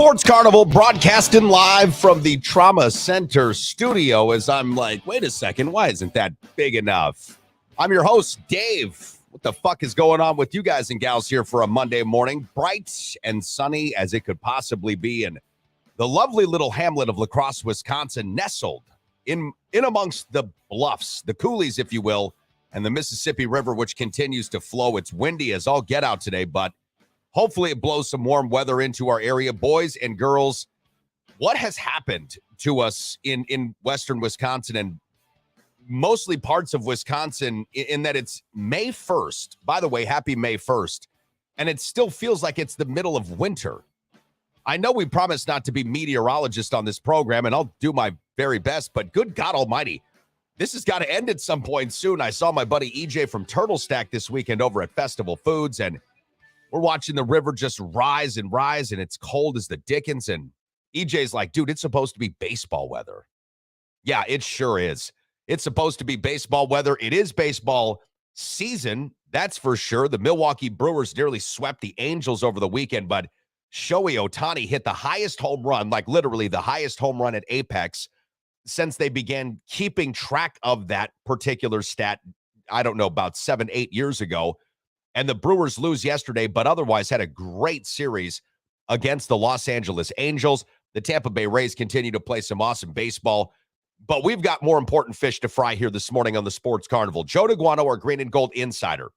Sports Carnival broadcasting live from the Trauma Center studio as I'm like, wait a second, why isn't that big enough? I'm your host, Dave. What the fuck is going on with you guys and gals here for a Monday morning? Bright and sunny as it could possibly be in the lovely little hamlet of La Crosse, Wisconsin, nestled in amongst the bluffs, the coulees, if you will, and the Mississippi River, which continues to flow. It's windy as all get out today, but hopefully it blows some warm weather into our area. Boys and girls, what has happened to us in western Wisconsin and mostly parts of Wisconsin in that it's May 1st. By the way, happy May 1st. And it still feels like it's the middle of winter. I know we promised not to be meteorologists on this program, and I'll do my very best, but good God almighty, this has got to end at some point soon. I saw my buddy EJ from Turtle Stack this weekend over at Festival Foods, and we're watching the river just rise, and it's cold as the dickens. And EJ's like, dude, it's supposed to be baseball weather. Yeah, it sure is. It's supposed to be baseball weather. It is baseball season, that's for sure. The Milwaukee Brewers nearly swept the Angels over the weekend, but Shohei Ohtani hit the highest home run, like literally the highest home run at Apex since they began keeping track of that particular stat, I don't know, about 7-8 years ago. And the Brewers lose yesterday, but otherwise had a great series against the Los Angeles Angels. The Tampa Bay Rays continue to play some awesome baseball. But we've got more important fish to fry here this morning on the Sports Carnival. Joe Daguanno, our Green and Gold Insider,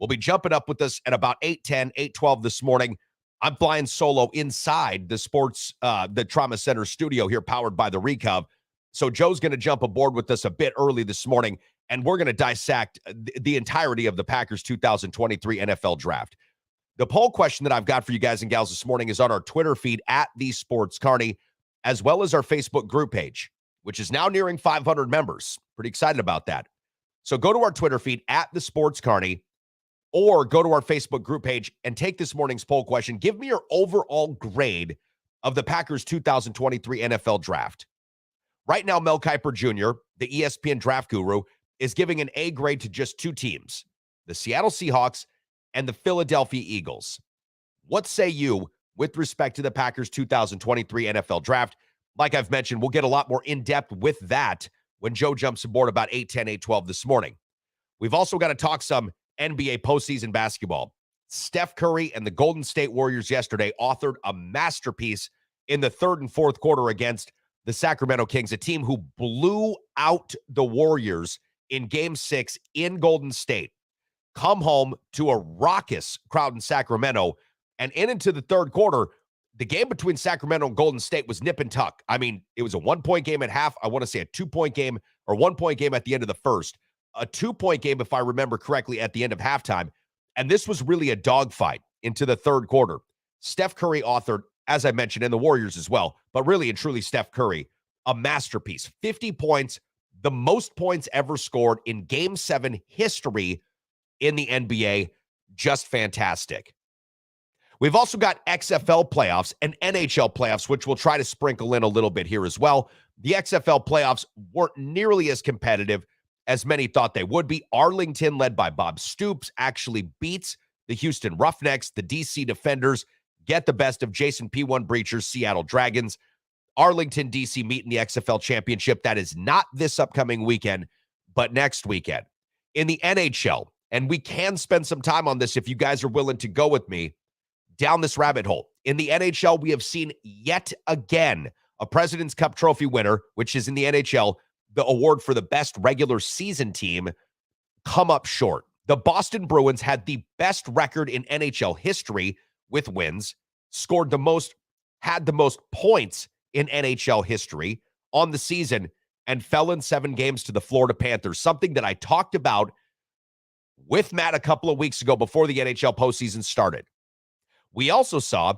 will be jumping up with us at about 8:10, 8:12 this morning. I'm flying solo inside the Trauma Center studio here, powered by the Recov. So Joe's going to jump aboard with us a bit early this morning, and we're going to dissect the entirety of the Packers 2023 NFL Draft. The poll question that I've got for you guys and gals this morning is on our Twitter feed at The Sports Carney, as well as our Facebook group page, which is now nearing 500 members. Pretty excited about that. So go to our Twitter feed at The Sports Carney, or go to our Facebook group page and take this morning's poll question. Give me your overall grade of the Packers 2023 NFL Draft. Right now, Mel Kiper Jr., the ESPN draft guru, is giving an A grade to just two teams, the Seattle Seahawks and the Philadelphia Eagles. What say you with respect to the Packers 2023 NFL Draft? Like I've mentioned, we'll get a lot more in-depth with that when Joe jumps aboard about 8:10, 8:12 this morning. We've also got to talk some NBA postseason basketball. Steph Curry and the Golden State Warriors yesterday authored a masterpiece in the third and fourth quarter against the Sacramento Kings, a team who blew out the Warriors in Game 6 in Golden State. Come home to a raucous crowd in Sacramento, and into the third quarter, the game between Sacramento and Golden State was nip and tuck. I mean, it was a 1-point game at half. I want to say a 2-point game or 1-point game at the end of the first. A 2-point game, if I remember correctly, at the end of halftime. And this was really a dogfight into the third quarter. Steph Curry authored, as I mentioned, and the Warriors as well, but really and truly Steph Curry, a masterpiece. 50 points, the most points ever scored in Game 7 history in the NBA. Just fantastic. We've also got XFL playoffs and NHL playoffs, which we'll try to sprinkle in a little bit here as well. The XFL playoffs weren't nearly as competitive as many thought they would be. Arlington, led by Bob Stoops, actually beats the Houston Roughnecks. The DC Defenders get the best of Jason P1 Breacher's Seattle Dragons. Arlington, DC meet in the XFL Championship. That is not this upcoming weekend, but next weekend. In the NHL, and we can spend some time on this if you guys are willing to go with me down this rabbit hole. In the NHL, we have seen yet again a President's Cup trophy winner, which is in the NHL, the award for the best regular season team, come up short. The Boston Bruins had the best record in NHL history with wins, had the most points in NHL history on the season, and fell in 7 games to the Florida Panthers, something that I talked about with Matt a couple of weeks ago before the NHL postseason started. We also saw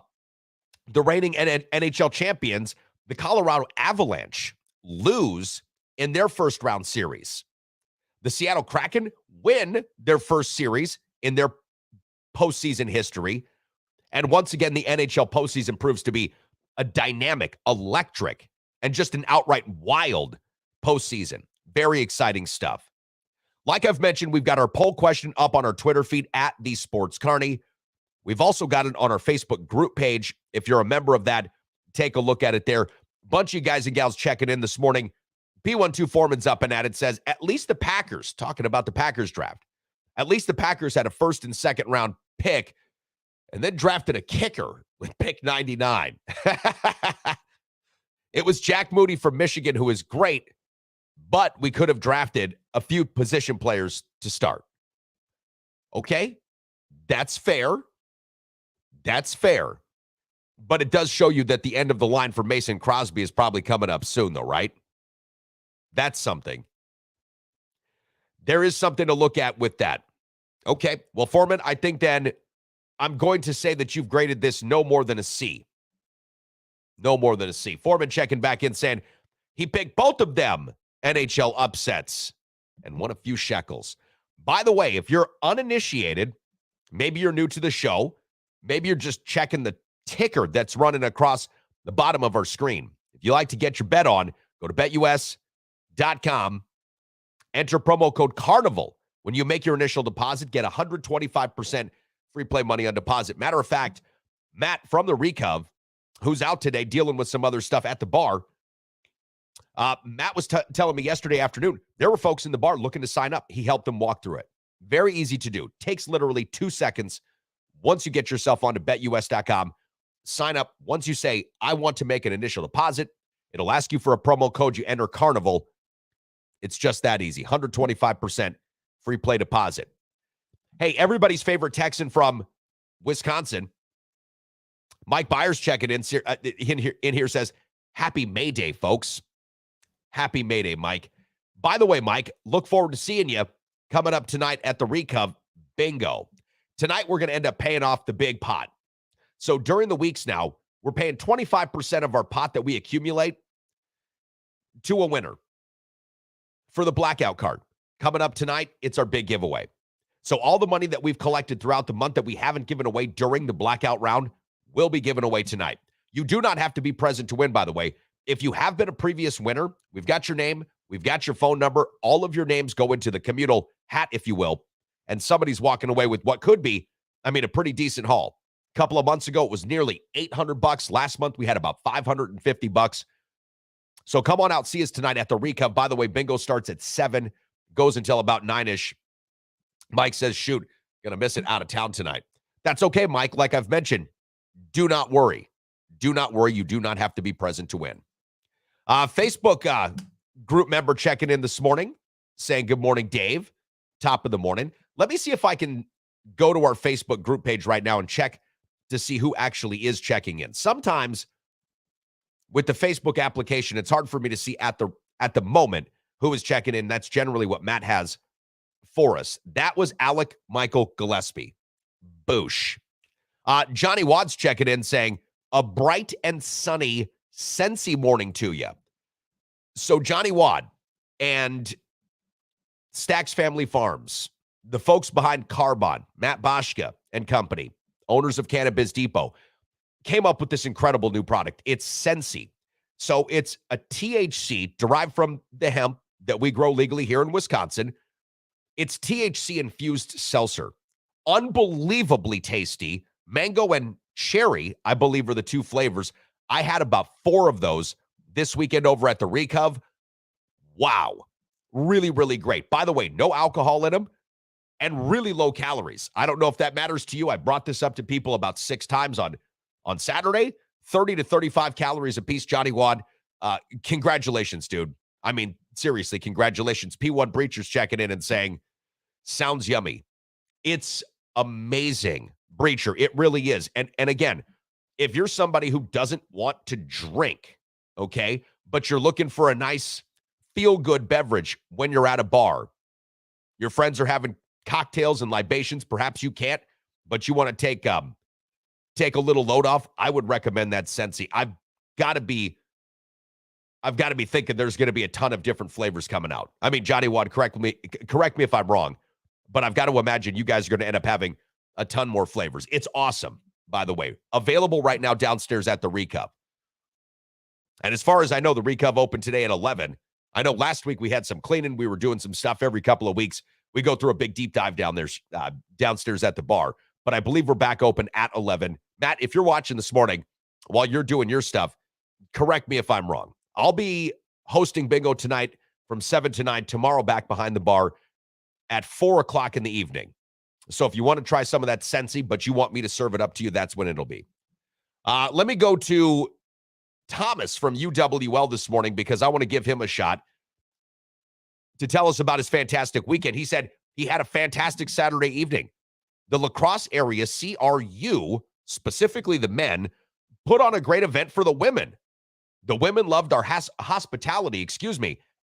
the reigning NHL champions, the Colorado Avalanche, lose in their first round series. The Seattle Kraken win their first series in their postseason history. And once again, the NHL postseason proves to be a dynamic, electric, and just an outright wild postseason. Very exciting stuff. Like I've mentioned, we've got our poll question up on our Twitter feed at The Sports Carney. We've also got it on our Facebook group page. If you're a member of that, take a look at it there. Bunch of you guys and gals checking in this morning. P12 Foreman's up and at it, says, at least the Packers, talking about the Packers draft, at least the Packers had a first and second round pick and then drafted a kicker with pick 99. It was Jack Moody from Michigan, who is great, but we could have drafted a few position players to start. Okay, that's fair. That's fair. But it does show you that the end of the line for Mason Crosby is probably coming up soon, though, right? That's something. There is something to look at with that. Okay, well, Foreman, I think then I'm going to say that you've graded this no more than a C. No more than a C. Foreman checking back in saying he picked both of them NHL upsets and won a few shekels. By the way, if you're uninitiated, maybe you're new to the show, maybe you're just checking the ticker that's running across the bottom of our screen. If you like to get your bet on, go to betus.com, enter promo code CARNIVAL. When you make your initial deposit, get 125% free play money on deposit. Matter of fact, Matt from the Recov, who's out today dealing with some other stuff at the bar, Matt was telling me yesterday afternoon, there were folks in the bar looking to sign up. He helped them walk through it. Very easy to do. Takes literally 2 seconds. Once you get yourself onto betus.com, sign up. Once you say, I want to make an initial deposit, it'll ask you for a promo code. You enter Carnival. It's just that easy. 125% free play deposit. Hey, everybody's favorite Texan from Wisconsin, Mike Byers checking in here says, happy May Day, folks. Happy May Day, Mike. By the way, Mike, look forward to seeing you coming up tonight at the Recov Bingo. Tonight, we're going to end up paying off the big pot. So during the weeks now, we're paying 25% of our pot that we accumulate to a winner for the blackout card. Coming up tonight, it's our big giveaway. So all the money that we've collected throughout the month that we haven't given away during the blackout round will be given away tonight. You do not have to be present to win, by the way. If you have been a previous winner, we've got your name, we've got your phone number. All of your names go into the communal hat, if you will, and somebody's walking away with what could be, a pretty decent haul. A couple of months ago, it was nearly $800. Last month, we had about $550. So come on out, see us tonight at the Recov. By the way, bingo starts at 7, goes until about 9-ish. Mike says, shoot, gonna miss it, out of town tonight. That's okay, Mike. Like I've mentioned, do not worry. Do not worry. You do not have to be present to win. Facebook group member checking in this morning, saying, good morning, Dave. Top of the morning. Let me see if I can go to our Facebook group page right now and check to see who actually is checking in. Sometimes with the Facebook application, it's hard for me to see at the moment who is checking in. That's generally what Matt has for us. That was Alec Michael Gillespie. Boosh. Johnny Wadd's checking in saying, a bright and sunny Sensi morning to you. So Johnny Wadd and Stacks Family Farms, the folks behind Carbon, Matt Boschka and company, owners of Cannabis Depot, came up with this incredible new product. It's Sensi. So it's a THC derived from the hemp that we grow legally here in Wisconsin. It's THC-infused seltzer. Unbelievably tasty. Mango and cherry, I believe, are the two flavors. I had about 4 of those this weekend over at the Recov. Wow. Really, really great. By the way, no alcohol in them and really low calories. I don't know if that matters to you. I brought this up to people about 6 times on Saturday. 30 to 35 calories a piece, Johnny Wadd. Congratulations, dude. Seriously, congratulations. P1 Breacher's checking in and saying, sounds yummy. It's amazing, Breacher. It really is. And again, if you're somebody who doesn't want to drink, okay, but you're looking for a nice feel-good beverage when you're at a bar, your friends are having cocktails and libations, perhaps you can't, but you want to take a little load off, I would recommend that Sensi. I've got to be thinking there's going to be a ton of different flavors coming out. Johnny Wadd, correct me if I'm wrong, but I've got to imagine you guys are going to end up having a ton more flavors. It's awesome, by the way. Available right now downstairs at the Recov. And as far as I know, the Recov opened today at 11. I know last week we had some cleaning. We were doing some stuff every couple of weeks. We go through a big deep dive downstairs at the bar. But I believe we're back open at 11. Matt, if you're watching this morning while you're doing your stuff, correct me if I'm wrong. I'll be hosting bingo tonight from 7 to 9, tomorrow back behind the bar at 4 o'clock in the evening. So if you want to try some of that Sensi, but you want me to serve it up to you, that's when it'll be. Let me go to Thomas from UWL this morning because I want to give him a shot to tell us about his fantastic weekend. He said he had a fantastic Saturday evening. The La Crosse area CRU, specifically the men, put on a great event for the women. The women loved our hospitality,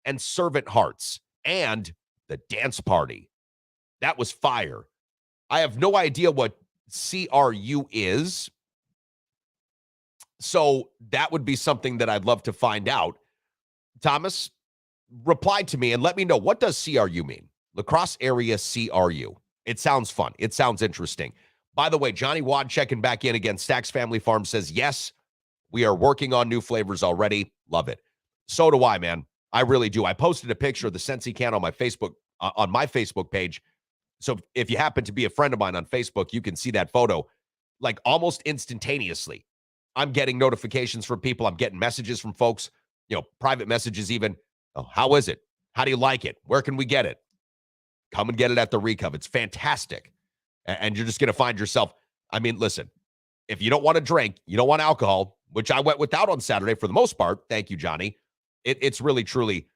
and servant hearts, and the dance party. That was fire. I have no idea what CRU is, so that would be something that I'd love to find out. Thomas, reply to me and let me know, what does CRU mean? La Crosse area CRU. It sounds fun. It sounds interesting. By the way, Johnny Wad checking back in again. Stacks Family Farm says, yes, we are working on new flavors already. Love it. So do I, man. I really do. I posted a picture of the Sensi can on my Facebook page. So if you happen to be a friend of mine on Facebook, you can see that photo like almost instantaneously. I'm getting notifications from people. I'm getting messages from folks, private messages even. Oh, how is it? How do you like it? Where can we get it? Come and get it at the Recov. It's fantastic. And you're just going to find yourself. I mean, listen, if you don't want to drink, you don't want alcohol, which I went without on Saturday for the most part. Thank you, Johnny. It's really, truly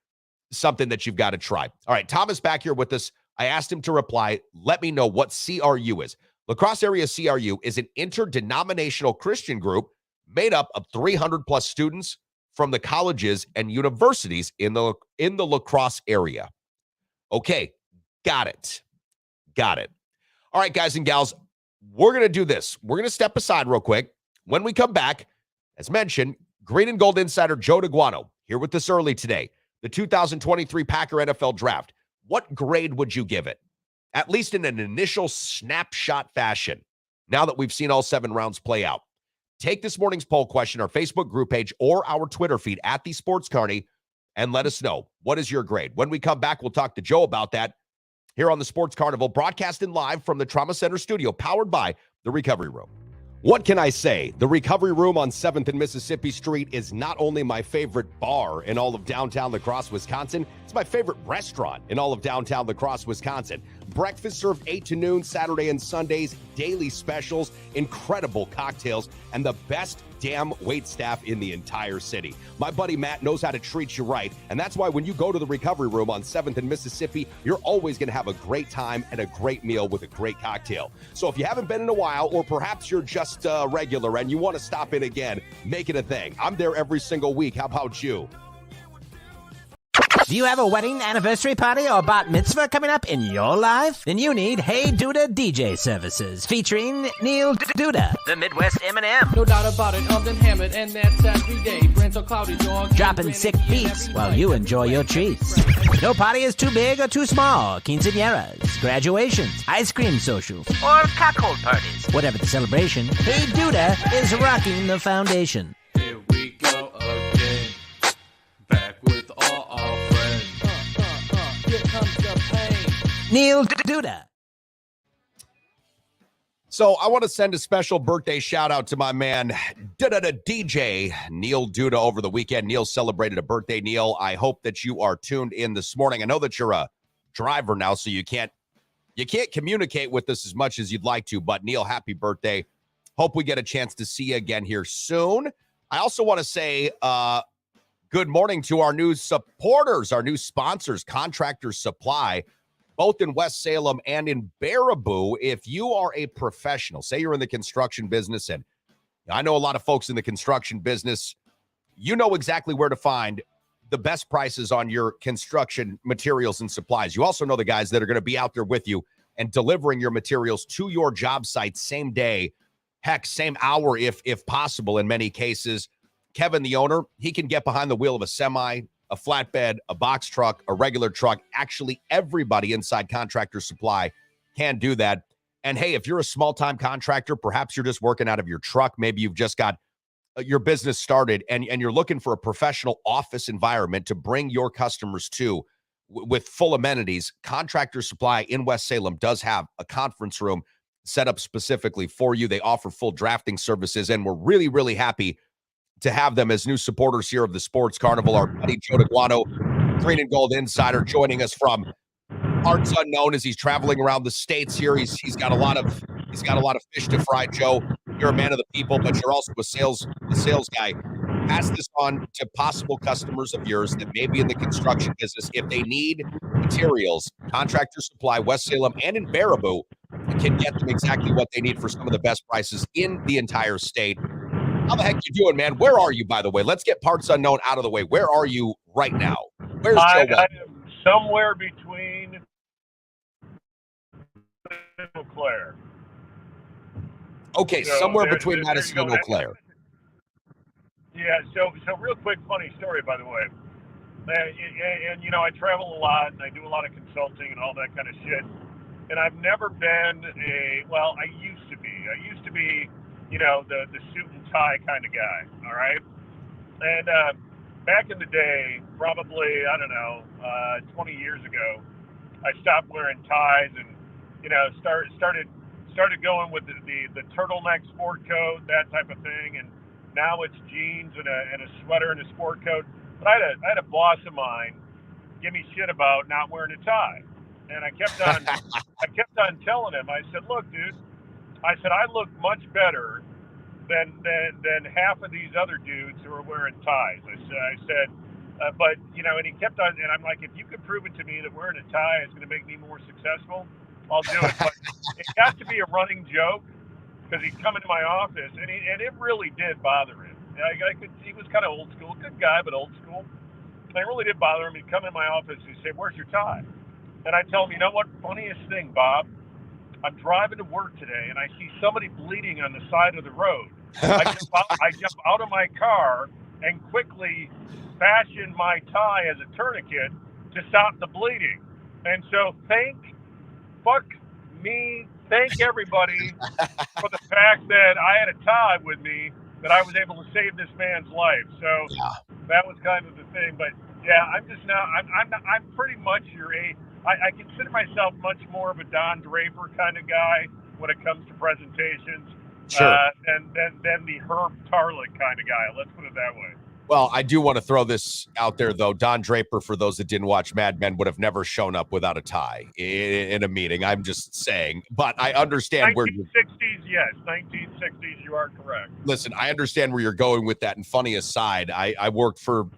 something that you've got to try. All right, Thomas back here with us. I asked him to reply. Let me know what CRU is. La Crosse area CRU is an interdenominational Christian group made up of 300 plus students from the colleges and universities in the La Crosse area. Okay, got it. All right, guys and gals, we're going to do this. We're going to step aside real quick. When we come back, as mentioned, Green and Gold Insider Joe Daguanno here with us early today. The 2023 Packer NFL Draft. What grade would you give it? At least in an initial snapshot fashion, now that we've seen all 7 rounds play out. Take this morning's poll question, our Facebook group page, or our Twitter feed at the Sports Carney, and let us know, what is your grade? When we come back, we'll talk to Joe about that here on the Sports Carnival, broadcasting live from the Trauma Center studio, powered by the Recovery Room. What can I say? The Recovery Room on 7th and Mississippi Street is not only my favorite bar in all of downtown La Crosse, Wisconsin, it's my favorite restaurant in all of downtown La Crosse, Wisconsin. Breakfast served 8 to noon, Saturday and Sundays, daily specials, incredible cocktails, and the best damn wait staff in the entire city. My buddy Matt knows how to treat you right, and that's why when you go to the Recovery Room on 7th and Mississippi, you're always going to have a great time and a great meal with a great cocktail. So if you haven't been in a while, or perhaps you're just regular and you want to stop in again, make it a thing. I'm there every single week. How about you? Do you have a wedding, anniversary party, or bat mitzvah coming up in your life? Then you need Hey Duda DJ services featuring Neil Duda, the Midwest Eminem. No doubt about it, I'm then hammered, and that's every day. Brains so cloudy, dog. Dropping sick beats while you enjoy your treats. No party is too big or too small. Quinceañeras, graduations, ice cream socials, or cockhold parties. Whatever the celebration, Hey Duda is rocking the foundation. Here we go again. Back with all our friends. Here comes the pain. Neil Duda. So I want to send a special birthday shout out to my man, DJ Neil Duda over the weekend. Neil celebrated a birthday. Neil, I hope that you are tuned in this morning. I know that you're a driver now, so you can't communicate with us as much as you'd like to, but Neil, happy birthday. Hope we get a chance to see you again here soon. I also want to say good morning to our new supporters, our new sponsors, Contractor Supply, both in West Salem and in Baraboo. If you are a professional, say you're in the construction business, and I know a lot of folks in the construction business, you know exactly where to find the best prices on your construction materials and supplies. You also know the guys that are going to be out there with you and delivering your materials to your job site same day, heck, same hour if possible in many cases. Kevin, the owner, he can get behind the wheel of a semi, a flatbed, a box truck, a regular truck. Actually, everybody inside Contractor Supply can do that. And hey, if you're a small-time contractor, perhaps you're just working out of your truck. Maybe you've just got your business started and you're looking for a professional office environment to bring your customers to with full amenities. Contractor Supply in West Salem does have a conference room set up specifically for you. They offer full drafting services, and we're really, really happy to have them as new supporters here of the Sports Carnival. Our buddy Joe Daguanno, Green and Gold Insider, joining us from parts unknown as he's traveling around the states here. He's got a lot of fish to fry. Joe, you're a man of the people, but you're also a sales guy. Pass this on to possible customers of yours that may be in the construction business. If they need materials, Contractor Supply, West Salem, and in Baraboo can get them exactly what they need for some of the best prices in the entire state. How the heck you doing, man? Where are you, by the way? Let's get parts unknown out of the way. Where are you right now? Where's Joe? I am somewhere between Eau Claire. Okay, So somewhere there- between there- Madison there and you Eau go. Claire. Yeah, so real quick, funny story, by the way. And you know, I travel a lot, and I do a lot of consulting and all that kind of shit. And I've never been I used to be, you know, the suit and tie kind of guy, all right? And back in the day, probably, I don't know, 20 years ago, I stopped wearing ties and, you know, started going with the turtleneck sport coat, that type of thing. And now it's jeans and a sweater and a sport coat. But I had a boss of mine give me shit about not wearing a tie. And I kept on telling him, I said, look, dude, I said, I look much better than half of these other dudes who are wearing ties. I said, but, you know, and he kept on, and I'm like, if you could prove it to me that wearing a tie is going to make me more successful, I'll do it. But it got to be a running joke because he'd come into my office, and it really did bother him. He was kind of old school, good guy, but old school. And it really did bother him. He'd come in my office, and he'd say, where's your tie? And I tell him, you know what, funniest thing, Bob, I'm driving to work today, and I see somebody bleeding on the side of the road. I jump out of my car and quickly fashion my tie as a tourniquet to stop the bleeding. And so thank everybody for the fact that I had a tie with me, that I was able to save this man's life. So that was kind of the thing. But yeah, I'm pretty much your age. I consider myself much more of a Don Draper kind of guy when it comes to presentations, than the Herb Tarlick kind of guy. Let's put it that way. Well, I do want to throw this out there, though. Don Draper, for those that didn't watch Mad Men, would have never shown up without a tie in a meeting. I'm just saying. But I understand 1960s, yes. 1960s, you are correct. Listen, I understand where you're going with that. And funny aside, I've worked for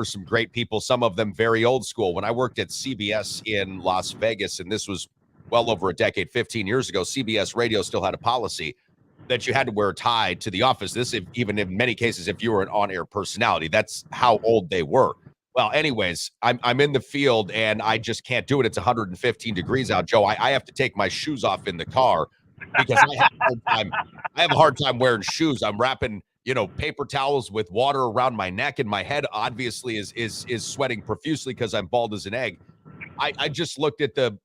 some great people, some of them very old school. When I worked at CBS in Las Vegas, and this was well over a decade, 15 years ago, CBS Radio still had a policy that you had to wear a tie to the office. This, even in many cases, if you were an on-air personality, that's how old they were. Well, anyways, I'm in the field and I just can't do it. It's 115 degrees out, Joe. I have to take my shoes off in the car because I have a hard time wearing shoes. I'm wrapping, paper towels with water around my neck, and my head obviously is sweating profusely because I'm bald as an egg. I just looked at the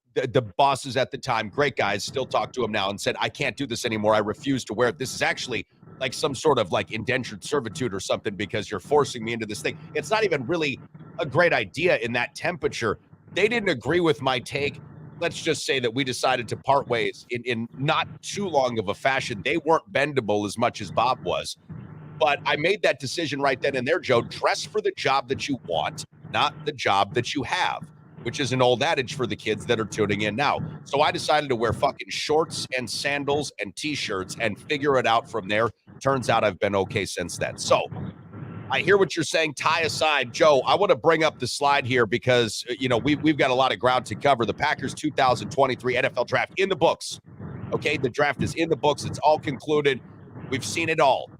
bosses at the time, great guys, still talk to them now, and said, I can't do this anymore. I refuse to wear it. This is actually like some sort of like indentured servitude or something because you're forcing me into this thing. It's not even really a great idea in that temperature. They didn't agree with my take. Let's just say that we decided to part ways in not too long of a fashion. They weren't bendable as much as Bob was. But I made that decision right then and there, Joe. Dress for the job that you want, not the job that you have, which is an old adage for the kids that are tuning in now. So I decided to wear fucking shorts and sandals and T-shirts and figure it out from there. Turns out I've been okay since then. So I hear what you're saying. Tie aside, Joe, I want to bring up the slide here because, we've got a lot of ground to cover. The Packers 2023 NFL Draft in the books. Okay, the draft is in the books. It's all concluded. We've seen it all.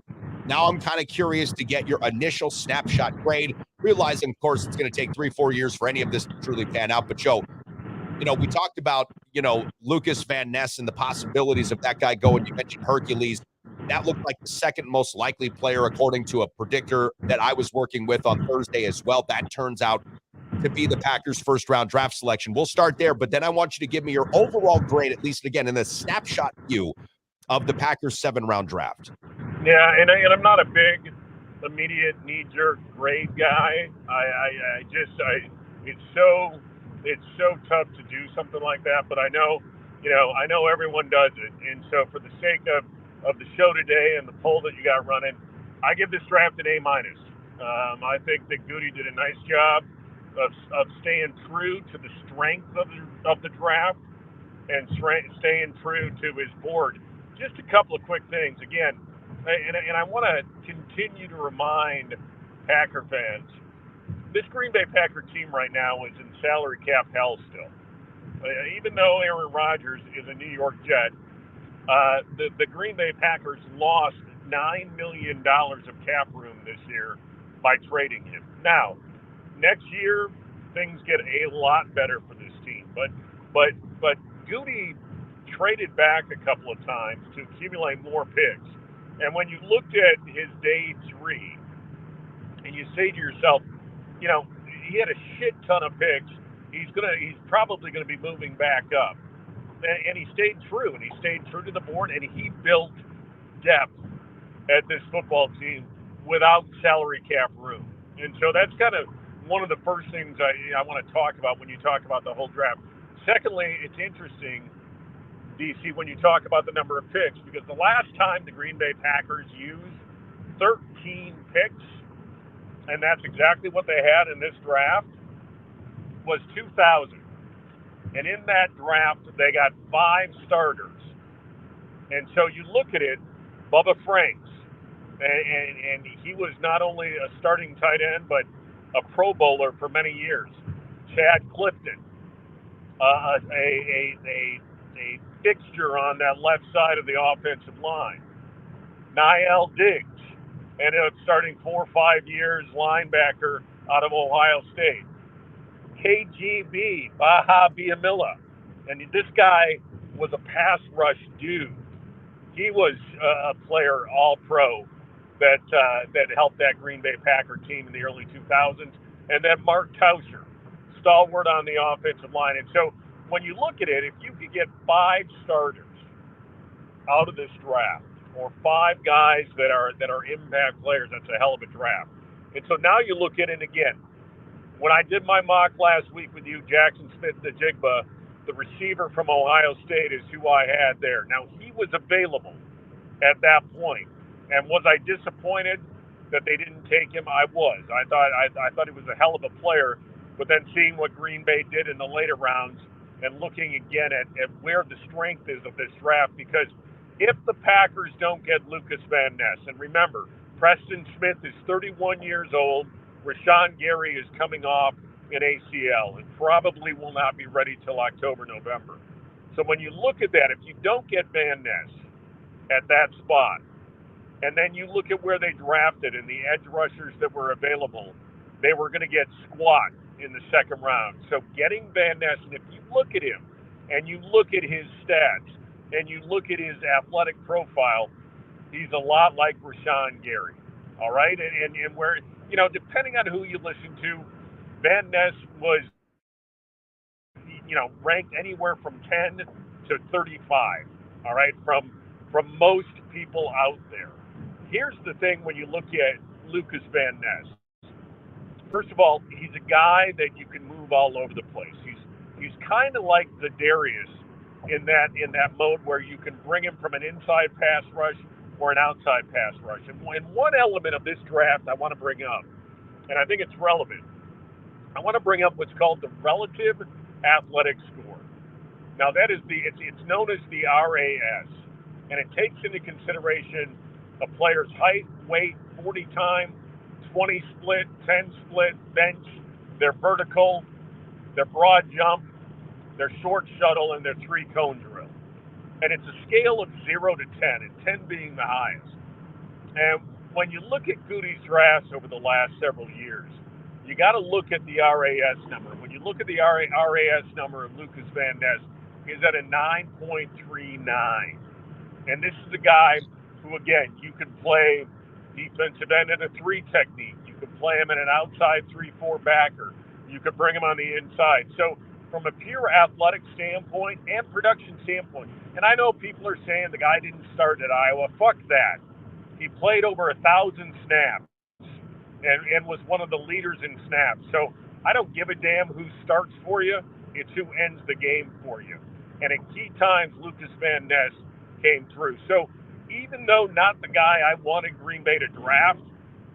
Now I'm kind of curious to get your initial snapshot grade, realizing, of course, it's going to take 3-4 years for any of this to truly pan out. But, Joe, we talked about, Lucas Van Ness and the possibilities of that guy going. You mentioned Hercules. That looked like the second most likely player, according to a predictor that I was working with on Thursday as well. That turns out to be the Packers' first-round draft selection. We'll start there, but then I want you to give me your overall grade, at least, again, in the snapshot view of the Packers' 7th-round draft. Yeah, and I'm not a big immediate knee-jerk grade guy. It's so tough to do something like that. But I know everyone does it. And so for the sake of the show today and the poll that you got running, I give this draft an A-. I think that Goody did a nice job of staying true to the strength of the draft and staying true to his board. Just a couple of quick things. Again, and I want to continue to remind Packer fans, this Green Bay Packer team right now is in salary cap hell still. Even though Aaron Rodgers is a New York Jet, the Green Bay Packers lost $9 million of cap room this year by trading him. Now, next year things get a lot better for this team, but Goody traded back a couple of times to accumulate more picks. And when you looked at his day 3, and you say to yourself, you know, he had a shit ton of picks. He's probably gonna be moving back up, and he stayed true, to the board, and he built depth at this football team without salary cap room. And so that's kind of one of the first things I want to talk about when you talk about the whole draft. Secondly, it's interesting, DC, when you talk about the number of picks, because the last time the Green Bay Packers used 13 picks, and that's exactly what they had in this draft, was 2000. And in that draft, they got 5 starters. And so you look at it, Bubba Franks, and he was not only a starting tight end, but a Pro Bowler for many years. Chad Clifton, a fixture on that left side of the offensive line. Niall Diggs, ended up starting 4 or 5 years linebacker out of Ohio State. KGB, Baha Biamila, and this guy was a pass rush dude. He was a player all-pro that helped that Green Bay Packer team in the early 2000s. And then Mark Tauscher, stalwart on the offensive line. And so when you look at it, if you could get 5 starters out of this draft, or 5 guys that are impact players, that's a hell of a draft. And so now you look at it again. When I did my mock last week with you, Jackson Smith-Njigba, the receiver from Ohio State, is who I had there. Now, he was available at that point. And was I disappointed that they didn't take him? I was. I thought he was a hell of a player. But then seeing what Green Bay did in the later rounds and looking again at where the strength is of this draft, because if the Packers don't get Lucas Van Ness, and remember, Preston Smith is 31 years old, Rashawn Gary is coming off an ACL and probably will not be ready till October, November. So when you look at that, if you don't get Van Ness at that spot, and then you look at where they drafted and the edge rushers that were available, they were going to get squat in the second round. So getting Van Ness, and if you look at him and you look at his stats and you look at his athletic profile, he's a lot like Rashawn Gary. All right? And where, you know, depending on who you listen to, Van Ness was, you know, ranked anywhere from 10 to 35, all right, from most people out there. Here's the thing when you look at Lucas Van Ness. First of all, he's a guy that you can move all over the place. He's kind of like the Darius in that mode where you can bring him from an inside pass rush or an outside pass rush. And one element of this draft I want to bring up, and I think it's relevant, I want to bring up what's called the relative athletic score. Now that is it's known as the RAS, and it takes into consideration a player's height, weight, 40 time, 20 split, 10 split, bench, their vertical, their broad jump, their short shuttle, and their 3-cone drill. And it's a scale of 0 to 10, and 10 being the highest. And when you look at Goody's drafts over the last several years, you got to look at the RAS number. When you look at the RAS number of Lucas Van Ness, he's at a 9.39. And this is a guy who, again, you can play defensive end in a 3 technique. You can play him in an outside 3-4 backer. You could bring him on the inside. So from a pure athletic standpoint and production standpoint, and I know people are saying the guy didn't start at Iowa. Fuck that. He played over 1,000 snaps and was one of the leaders in snaps. So I don't give a damn who starts for you. It's who ends the game for you. And at key times, Lucas Van Ness came through. So even though not the guy I wanted Green Bay to draft,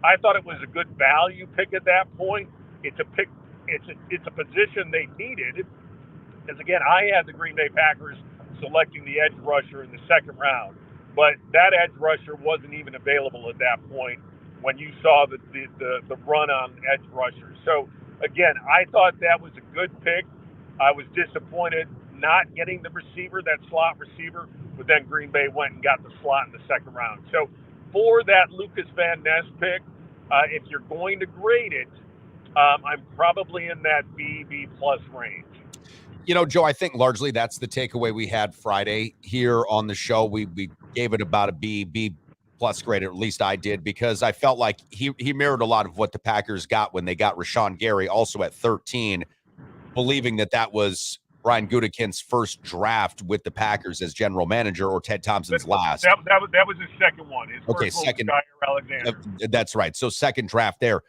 I thought it was a good value pick at that point. It's a pick. It's a position they needed. Because again, I had the Green Bay Packers selecting the edge rusher in the second round, but that edge rusher wasn't even available at that point when you saw the run on edge rushers. So again, I thought that was a good pick. I was disappointed not getting the receiver, that slot receiver, but then Green Bay went and got the slot in the second round. So for that Lucas Van Ness pick, if you're going to grade it, I'm probably in that B plus range. You know, Joe, I think largely that's the takeaway we had Friday here on the show. We gave it about a B plus grade, or at least I did, because I felt like he mirrored a lot of what the Packers got when they got Rashawn Gary, also at 13, believing that was Brian Gutekunst's first draft with the Packers as general manager, or Ted Thompson's last. That was his second one. His first second. Was Jair Alexander. That's right. So second draft there.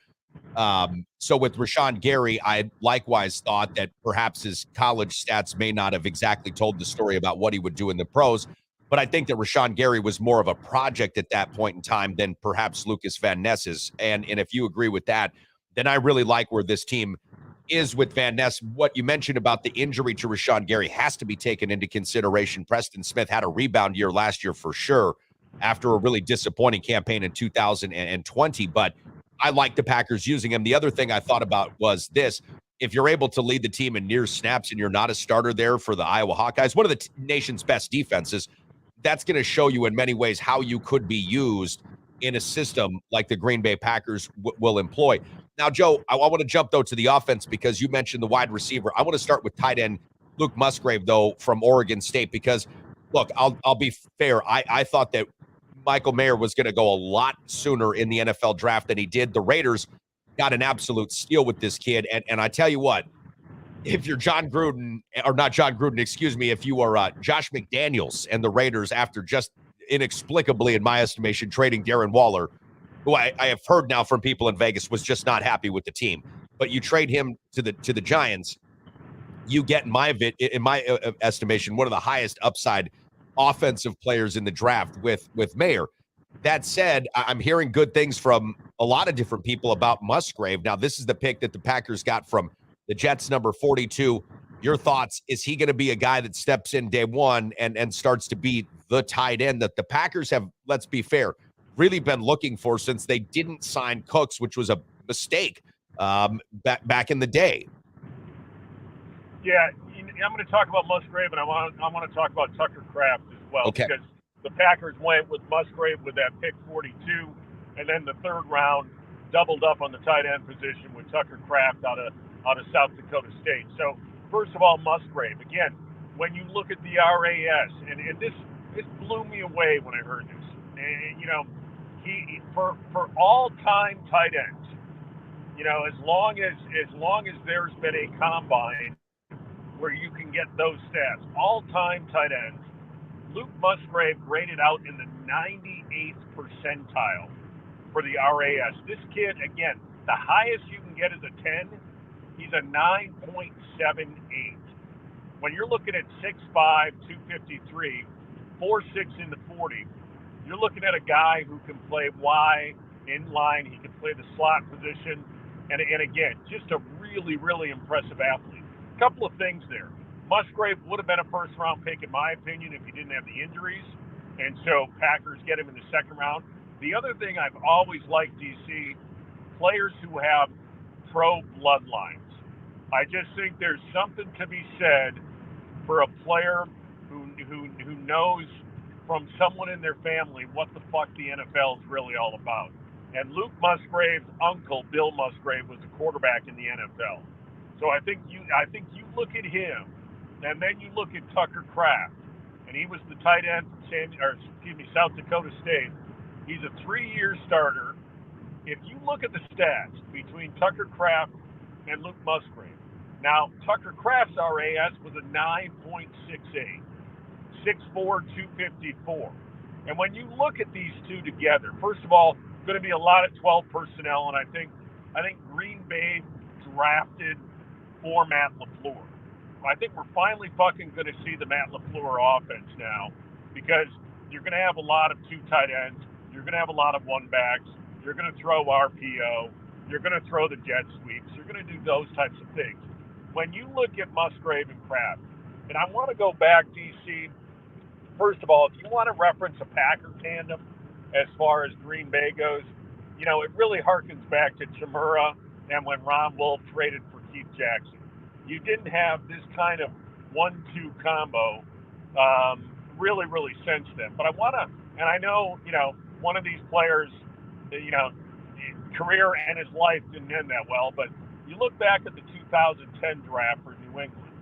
So with Rashawn Gary, I likewise thought that perhaps his college stats may not have exactly told the story about what he would do in the pros. But I think that Rashawn Gary was more of a project at that point in time than perhaps Lucas Van Ness is. And if you agree with that, then I really like where this team is with Van Ness. What you mentioned about the injury to Rashawn Gary has to be taken into consideration. Preston Smith had a rebound year last year for sure after a really disappointing campaign in 2020. But I like the Packers using him. The other thing I thought about was this. If you're able to lead the team in near snaps and you're not a starter there for the Iowa Hawkeyes, one of the nation's best defenses, that's going to show you in many ways how you could be used in a system like the Green Bay Packers will employ. Now, Joe, I want to jump, though, to the offense because you mentioned the wide receiver. I want to start with tight end Luke Musgrave, though, from Oregon State, because, look, I'll be fair. I thought that Michael Mayer was going to go a lot sooner in the NFL draft than he did. The Raiders got an absolute steal with this kid. And I tell you what, if you're John Gruden, or not John Gruden, excuse me, if you are Josh McDaniels and the Raiders, after just inexplicably, in my estimation, trading Darren Waller, who I have heard now from people in Vegas was just not happy with the team, but you trade him to the Giants, you get, in my estimation, one of the highest upside offensive players in the draft with Mayer. That said, I'm hearing good things from a lot of different people about Musgrave. Now, this is the pick that the Packers got from the Jets, number 42. Your thoughts? Is he going to be a guy that steps in day one and starts to be the tight end that the Packers have, let's be fair, really been looking for since they didn't sign Cooks, which was a mistake back in the day? Yeah, I'm going to talk about Musgrave, and I want to talk about Tucker Kraft as well. Okay. Because the Packers went with Musgrave with that pick 42, and then the third round doubled up on the tight end position with Tucker Kraft out of South Dakota State. So first of all, Musgrave, again, when you look at the RAS, and this blew me away when I heard this. And, he for all-time tight ends, as long as there's been a combine where you can get those stats, all-time tight ends, Luke Musgrave graded out in the 98th percentile for the RAS. This kid, again, the highest you can get is a 10. He's a 9.78. When you're looking at 6'5", 253, 4'6" in the 40, you're looking at a guy who can play Y in line. He can play the slot position. And again, just a really, really impressive athlete. A couple of things there. Musgrave would have been a first-round pick, in my opinion, if he didn't have the injuries. And so Packers get him in the second round. The other thing I've always liked, DC, players who have pro bloodlines. I just think there's something to be said for a player who knows from someone in their family what the fuck the NFL is really all about. And Luke Musgrave's uncle, Bill Musgrave, was a quarterback in the NFL. So I think you look at him, and then you look at Tucker Kraft, and he was the tight end from South Dakota State. He's a 3-year starter. If you look at the stats between Tucker Kraft and Luke Musgrave, now Tucker Kraft's RAS was a 9.68, 6'4", 254. And when you look at these two together, first of all, going to be a lot of 12 personnel, and I think Green Bay drafted for Matt LaFleur. I think we're finally fucking going to see the Matt LaFleur offense now, because you're going to have a lot of two tight ends. You're going to have a lot of one backs. You're going to throw RPO. You're going to throw the jet sweeps. You're going to do those types of things. When you look at Musgrave and Kraft, and I want to go back, DC, first of all, if you want to reference a Packer tandem as far as Green Bay goes, you know, it really harkens back to Chimura and when Ron Wolf traded for Keith Jackson. You didn't have this kind of 1-2 combo really, really since then. But I want to, and I know, you know, one of these players, you know, career and his life didn't end that well, but you look back at the 2010 draft for New England.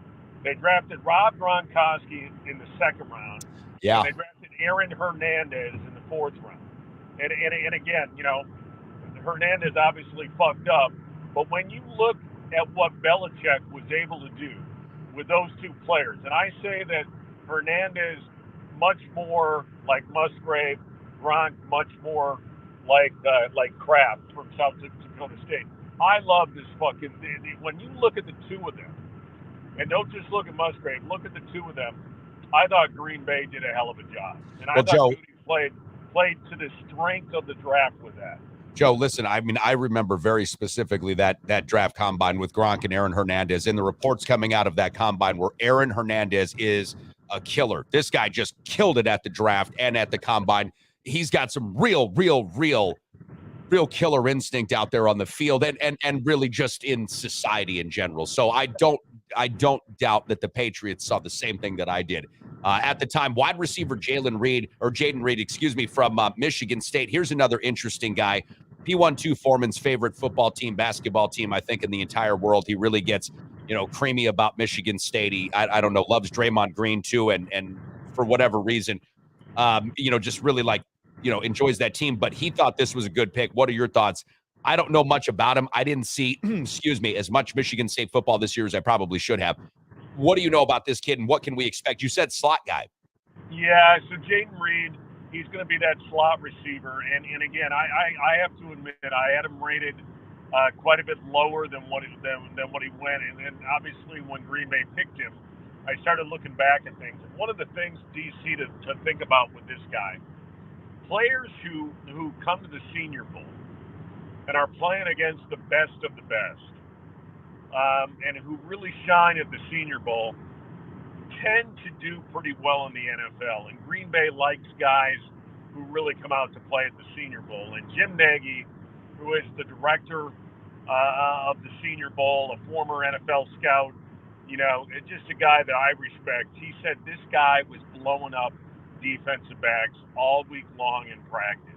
They drafted Rob Gronkowski in the second round. Yeah. And they drafted Aaron Hernandez in the fourth round. And again, you know, Hernandez obviously fucked up. But when you look at what Belichick was able to do with those two players, and I say that Hernandez much more like Musgrave, Gronk much more like Kraft from South Dakota State. I love this fucking – when you look at the two of them, and don't just look at Musgrave, look at the two of them, I thought Green Bay did a hell of a job. And I thought Goody played to the strength of the draft with that. Joe, listen, I mean, I remember very specifically that draft combine with Gronk and Aaron Hernandez, and the reports coming out of that combine where Aaron Hernandez is a killer. This guy just killed it at the draft and at the combine. He's got some real killer instinct out there on the field and really just in society in general. So I don't doubt that the Patriots saw the same thing that I did. At the time, wide receiver Jaden Reed, from Michigan State. Here's another interesting guy. P12 Foreman's favorite football team, basketball team, I think, in the entire world. He really gets, creamy about Michigan State. He, I don't know, loves Draymond Green too, and for whatever reason, just really enjoys that team. But he thought this was a good pick. What are your thoughts? I don't know much about him. I didn't see, as much Michigan State football this year as I probably should have. What do you know about this kid, and what can we expect? You said slot guy. Yeah, so Jaden Reed, he's going to be that slot receiver. And again, I have to admit, I had him rated quite a bit lower than what he went. And then obviously when Green Bay picked him, I started looking back at things. And one of the things, DC, to think about with this guy, players who come to the Senior Bowl and are playing against the best of the best, and who really shine at the Senior Bowl, tend to do pretty well in the NFL. And Green Bay likes guys who really come out to play at the Senior Bowl. And Jim Nagy, who is the director of the Senior Bowl, a former NFL scout, just a guy that I respect, he said this guy was blowing up defensive backs all week long in practice.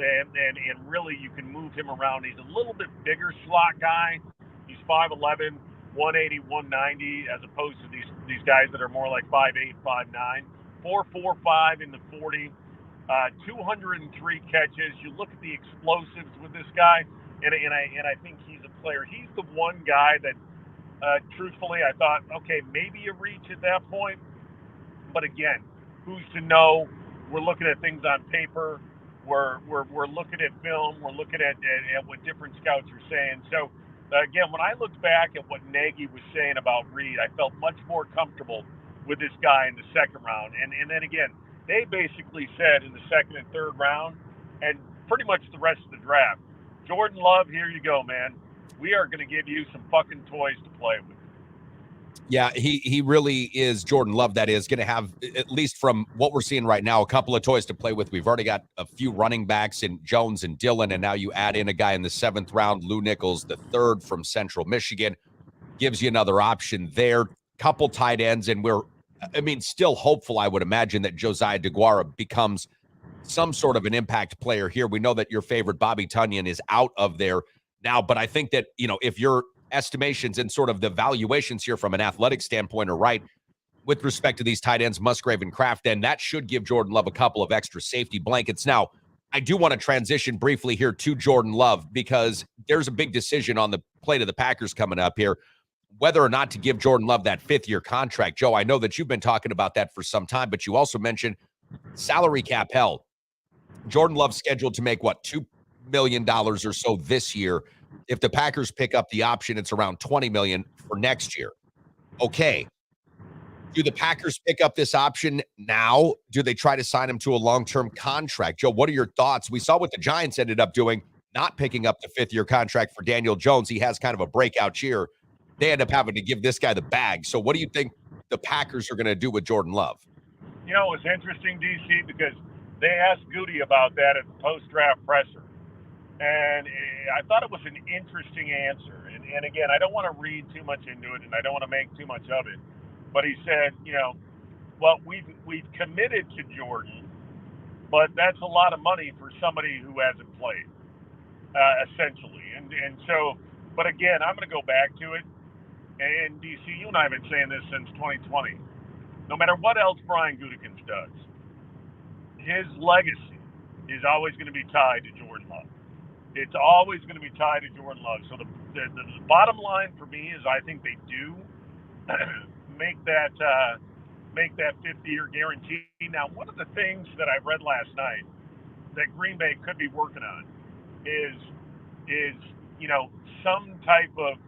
And really you can move him around. He's a little bit bigger slot guy. He's 5'11", 180, 190, as opposed to these guys that are more like 5'8", 5'9", 4.45 in the 40, 203 catches. You look at the explosives with this guy, and I think he's a player. He's the one guy that, truthfully, I thought, okay, maybe a reach at that point. But again, who's to know? We're looking at things on paper. We're looking at film. We're looking at what different scouts are saying. So, again, when I looked back at what Nagy was saying about Reed, I felt much more comfortable with this guy in the second round. And then again, they basically said in the second and third round, and pretty much the rest of the draft, Jordan Love, here you go, man. We are going to give you some fucking toys to play with. Yeah, he really is. Jordan Love, that is, going to have, at least from what we're seeing right now, a couple of toys to play with. We've already got a few running backs in Jones and Dillon, and now you add in a guy in the seventh round, Lou Nichols, the third from Central Michigan. Gives you another option there. Couple tight ends, and still hopeful, I would imagine, that Josiah DeGuara becomes some sort of an impact player here. We know that your favorite Bobby Tunyon is out of there now, but I think that, if you're estimations and sort of the valuations here from an athletic standpoint are right with respect to these tight ends, Musgrave and Kraft, then that should give Jordan Love a couple of extra safety blankets. Now, I do want to transition briefly here to Jordan Love because there's a big decision on the plate of the Packers coming up here, whether or not to give Jordan Love that fifth-year contract. Joe, I know that you've been talking about that for some time, but you also mentioned salary cap hell. Jordan Love's scheduled to make, $2 million or so this year. If the Packers pick up the option, it's around $20 million for next year. Okay. Do the Packers pick up this option now? Do they try to sign him to a long-term contract? Joe, what are your thoughts? We saw what the Giants ended up doing, not picking up the 5th-year contract for Daniel Jones. He has kind of a breakout year. They end up having to give this guy the bag. So what do you think the Packers are going to do with Jordan Love? You know, it's interesting, DC, because they asked Goody about that at the post-draft presser. And I thought it was an interesting answer. And again, I don't want to read too much into it, and I don't want to make too much of it. But he said, well, we've committed to Jordan, but that's a lot of money for somebody who hasn't played, essentially. And so, but again, I'm going to go back to it. And DC, you and I have been saying this since 2020. No matter what else Brian Gutekunst does, his legacy is always going to be tied to Jordan Love. It's always going to be tied to Jordan Love. So the bottom line for me is I think they do make that 5th-year guarantee. Now, one of the things that I read last night that Green Bay could be working on is some type of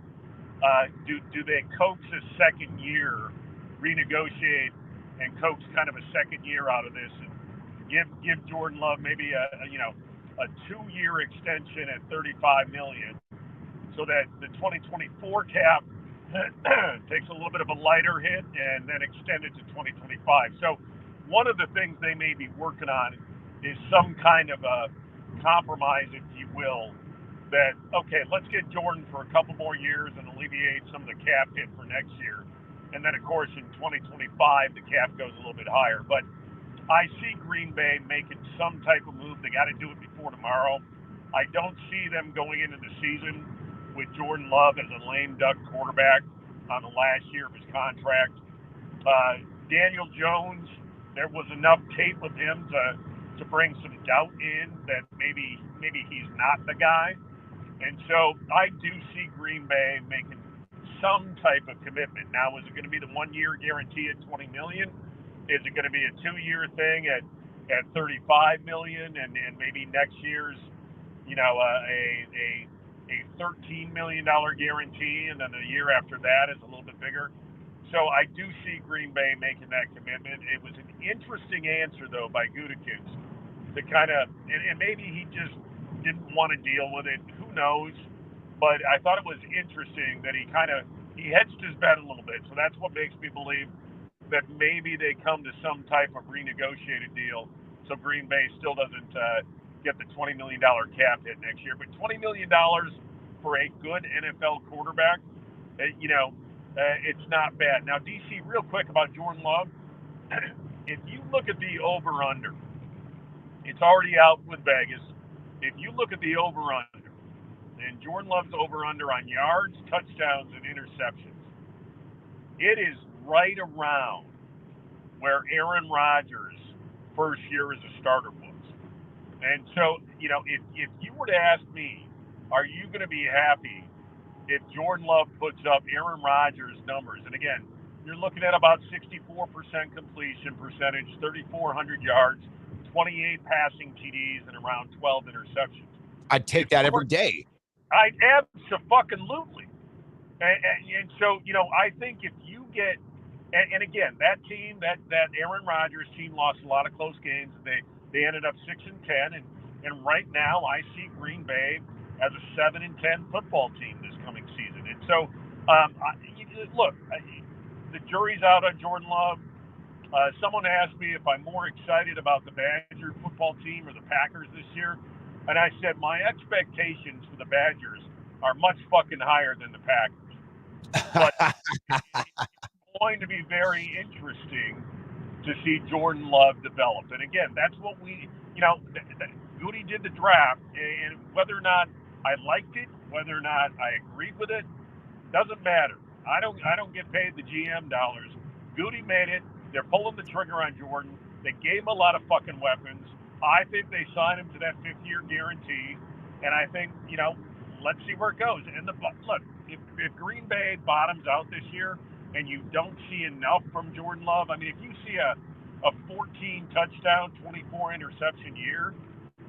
do they coax a second year, renegotiate and coax kind of a second year out of this, and give Jordan Love maybe a 2-year extension at $35 million, so that the 2024 cap takes a little bit of a lighter hit and then extend it to 2025. So one of the things they may be working on is some kind of a compromise, if you will, that, okay, let's get Jordan for a couple more years and alleviate some of the cap hit for next year. And then, of course, in 2025, the cap goes a little bit higher. But I see Green Bay making some type of move. They got to do it before tomorrow. I don't see them going into the season with Jordan Love as a lame duck quarterback on the last year of his contract. Daniel Jones, there was enough tape with him to bring some doubt in that maybe he's not the guy. And so I do see Green Bay making some type of commitment. Now, is it going to be the 1-year guarantee at $20 million? Is it going to be a 2-year thing at $35 million, and maybe next year's, a $13 million guarantee, and then the year after that is a little bit bigger? So I do see Green Bay making that commitment. It was an interesting answer, though, by Gutekunst to kind of, and maybe he just didn't want to deal with it. Who knows? But I thought it was interesting that he hedged his bet a little bit. So that's what makes me believe that maybe they come to some type of renegotiated deal, so Green Bay still doesn't get the $20 million cap hit next year. But $20 million for a good NFL quarterback, it's not bad. Now, DC, real quick about Jordan Love. If you look at the over-under, it's already out with Vegas. If you look at the over-under, and Jordan Love's over-under on yards, touchdowns, and interceptions, it is right around where Aaron Rodgers' first year as a starter was. And so, if you were to ask me, are you going to be happy if Jordan Love puts up Aaron Rodgers' numbers? And again, you're looking at about 64% completion percentage, 3,400 yards, 28 passing TDs, and around 12 interceptions. I'd take that every day. I'd absolutely. And so, I think if you get, and again, that team, that Aaron Rodgers team lost a lot of close games. They ended up 6-10, and right now I see Green Bay as a 7-10 football team this coming season. And so, look, the jury's out on Jordan Love. Someone asked me if I'm more excited about the Badger football team or the Packers this year, and I said my expectations for the Badgers are much fucking higher than the Packers. But it's going to be very interesting to see Jordan Love develop. And again, that's what we, Goody did the draft, and whether or not I liked it, whether or not I agreed with it, doesn't matter. I don't get paid the GM dollars. Goody made it. They're pulling the trigger on Jordan. They gave him a lot of fucking weapons. I think they signed him to that 5th-year guarantee, and I think, let's see where it goes. And look, if Green Bay bottoms out this year and you don't see enough from Jordan Love, I mean, if you see a 14-touchdown, 24-interception year,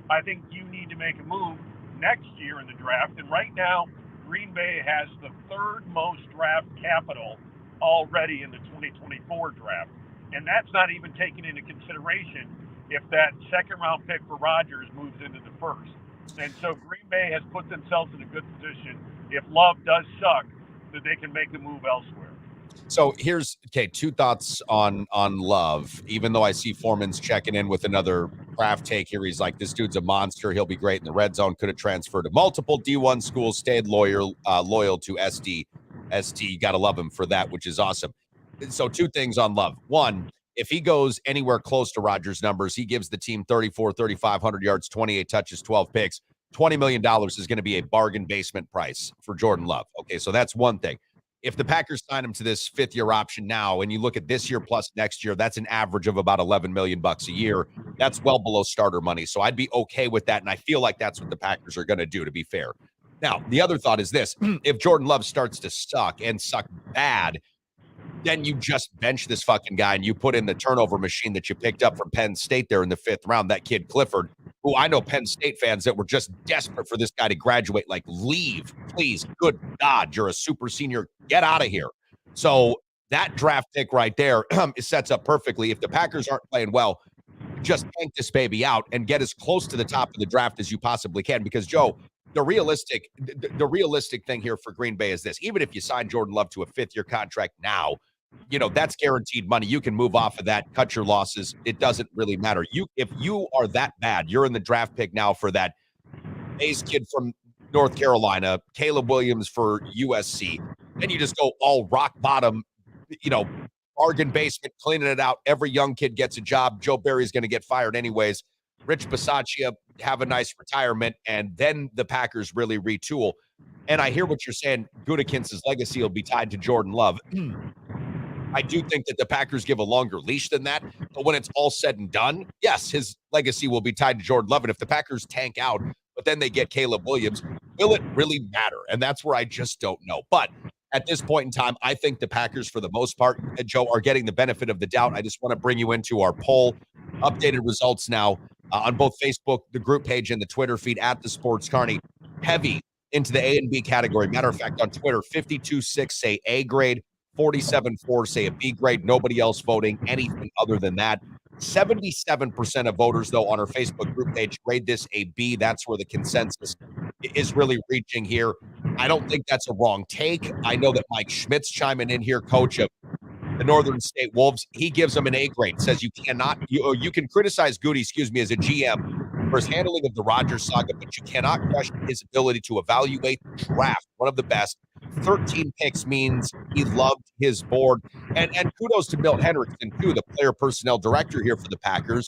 I think you need to make a move next year in the draft. And right now, Green Bay has the 3rd most draft capital already in the 2024 draft. And that's not even taken into consideration if that second-round pick for Rodgers moves into the first. And so Green Bay has put themselves in a good position, if Love does suck, that they can make a move elsewhere. So here's two thoughts on Love. Even though I see Foreman's checking in with another craft take here, he's like, this dude's a monster. He'll be great in the red zone. Could have transferred to multiple D1 schools, stayed loyal to SD. You got to love him for that, which is awesome. So two things on Love. One, if he goes anywhere close to Rodgers' numbers, he gives the team 3,500 yards, 28 touches, 12 picks. $20 million is going to be a bargain basement price for Jordan Love. Okay, so that's one thing. If the Packers sign him to this fifth-year option now, and you look at this year plus next year, that's an average of about $11 million a year. That's well below starter money. So I'd be okay with that, and I feel like that's what the Packers are going to do, to be fair. Now, the other thought is this. If Jordan Love starts to suck and suck bad, then you just bench this fucking guy and you put in the turnover machine that you picked up from Penn State there in the fifth round, that kid Clifford, who I know Penn State fans that were just desperate for this guy to graduate, like, leave, please. Good God, you're a super senior. Get out of here. So that draft pick right there it sets up perfectly. If the Packers aren't playing well, just tank this baby out and get as close to the top of the draft as you possibly can. Because, Joe, the realistic thing here for Green Bay is this. Even if you sign Jordan Love to a fifth-year contract now, that's guaranteed money. You can move off of that, cut your losses. It doesn't really matter. If you are that bad, you're in the draft pick now for that Hayes kid from North Carolina, Caleb Williams for USC. Then you just go all rock bottom, bargain basement, cleaning it out. Every young kid gets a job. Joe Barry's going to get fired anyways. Rich Bisaccia have a nice retirement, and then the Packers really retool. And I hear what you're saying. Gutekunst's legacy will be tied to Jordan Love. I do think that the Packers give a longer leash than that. But when it's all said and done, yes, his legacy will be tied to Jordan Love. And if the Packers tank out, but then they get Caleb Williams, will it really matter? And that's where I just don't know. But at this point in time, I think the Packers, for the most part, Joe, are getting the benefit of the doubt. I just want to bring you into our poll. Updated results now on both Facebook, the group page, and the Twitter feed at the Sports Carney. Heavy into the A and B category. Matter of fact, on Twitter, 52.6 say A grade, 47.4 say a B grade. Nobody else voting anything other than that. 77% of voters, though, on our Facebook group page grade this a B. That's where the consensus is really reaching here. I don't think that's a wrong take. I know that Mike Schmidt's chiming in here, coach of the Northern State Wolves. He gives them an A grade, says you can criticize Goody, as a GM for his handling of the Rodgers saga, but you cannot question his ability to evaluate the draft. One of the best. 13 picks means he loved his board. And kudos to Milt Henriksen, too, the player personnel director here for the Packers.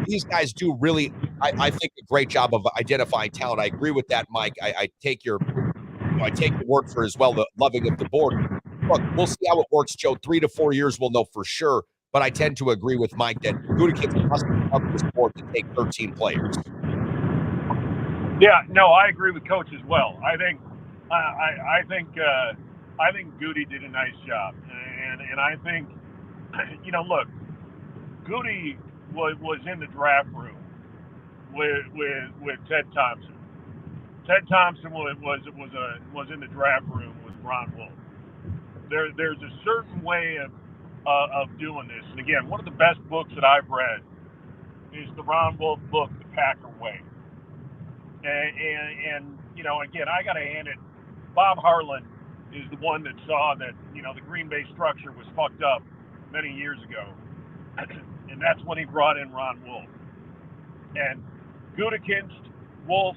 These guys do really, I think, a great job of identifying talent. I agree with that, Mike. I take your word for as well, the loving of the board. Look, we'll see how it works, Joe. 3 to 4 years, we'll know for sure. But I tend to agree with Mike that Gutekunst must love this board to take 13 players. Yeah, no, I agree with Coach as well. I think Goody did a nice job, and I think, look, Goody was in the draft room with Ted Thompson. Ted Thompson was in the draft room with Ron Wolf. There's a certain way of doing this, and again, one of the best books that I've read is the Ron Wolf book, The Packer Way. And again, I got to hand it. Bob Harlan is the one that saw that, the Green Bay structure was fucked up many years ago. And that's when he brought in Ron Wolf. And Gutekunst, Wolf,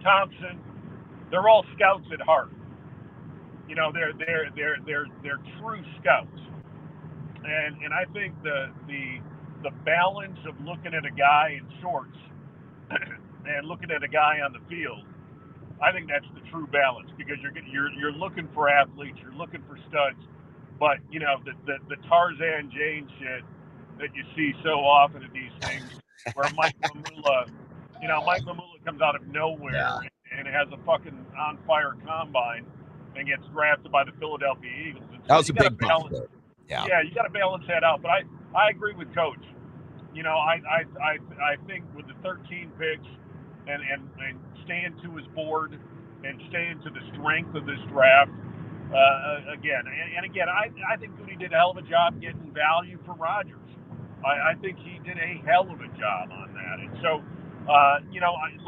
Thompson, they're all scouts at heart. They're true scouts. And I think the balance of looking at a guy in shorts and looking at a guy on the field, I think that's the true balance, because you're looking for athletes, you're looking for studs, but the Tarzan Jane shit that you see so often at these things, where Mike Mamula comes out of nowhere and has a fucking on fire combine and gets drafted by the Philadelphia Eagles. And so that was a big balance. Yeah, you got to balance that out. But I agree with Coach. I think with the 13 picks and staying to his board and staying to the strength of this draft, Again. And again, I think Goody did a hell of a job getting value for Rodgers. I think he did a hell of a job on that. And so,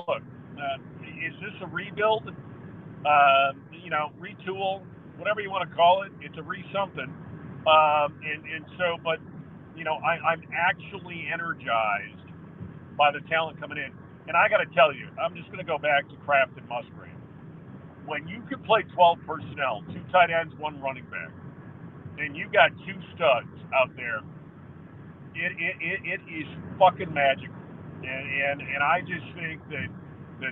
look, is this a rebuild? Retool, whatever you want to call it. It's a re-something. But I'm actually energized by the talent coming in. And I got to tell you, I'm just going to go back to Kraft and Musgrave. When you can play 12 personnel, 2 tight ends, 1 running back, and you got 2 studs out there, it is fucking magical. And I just think that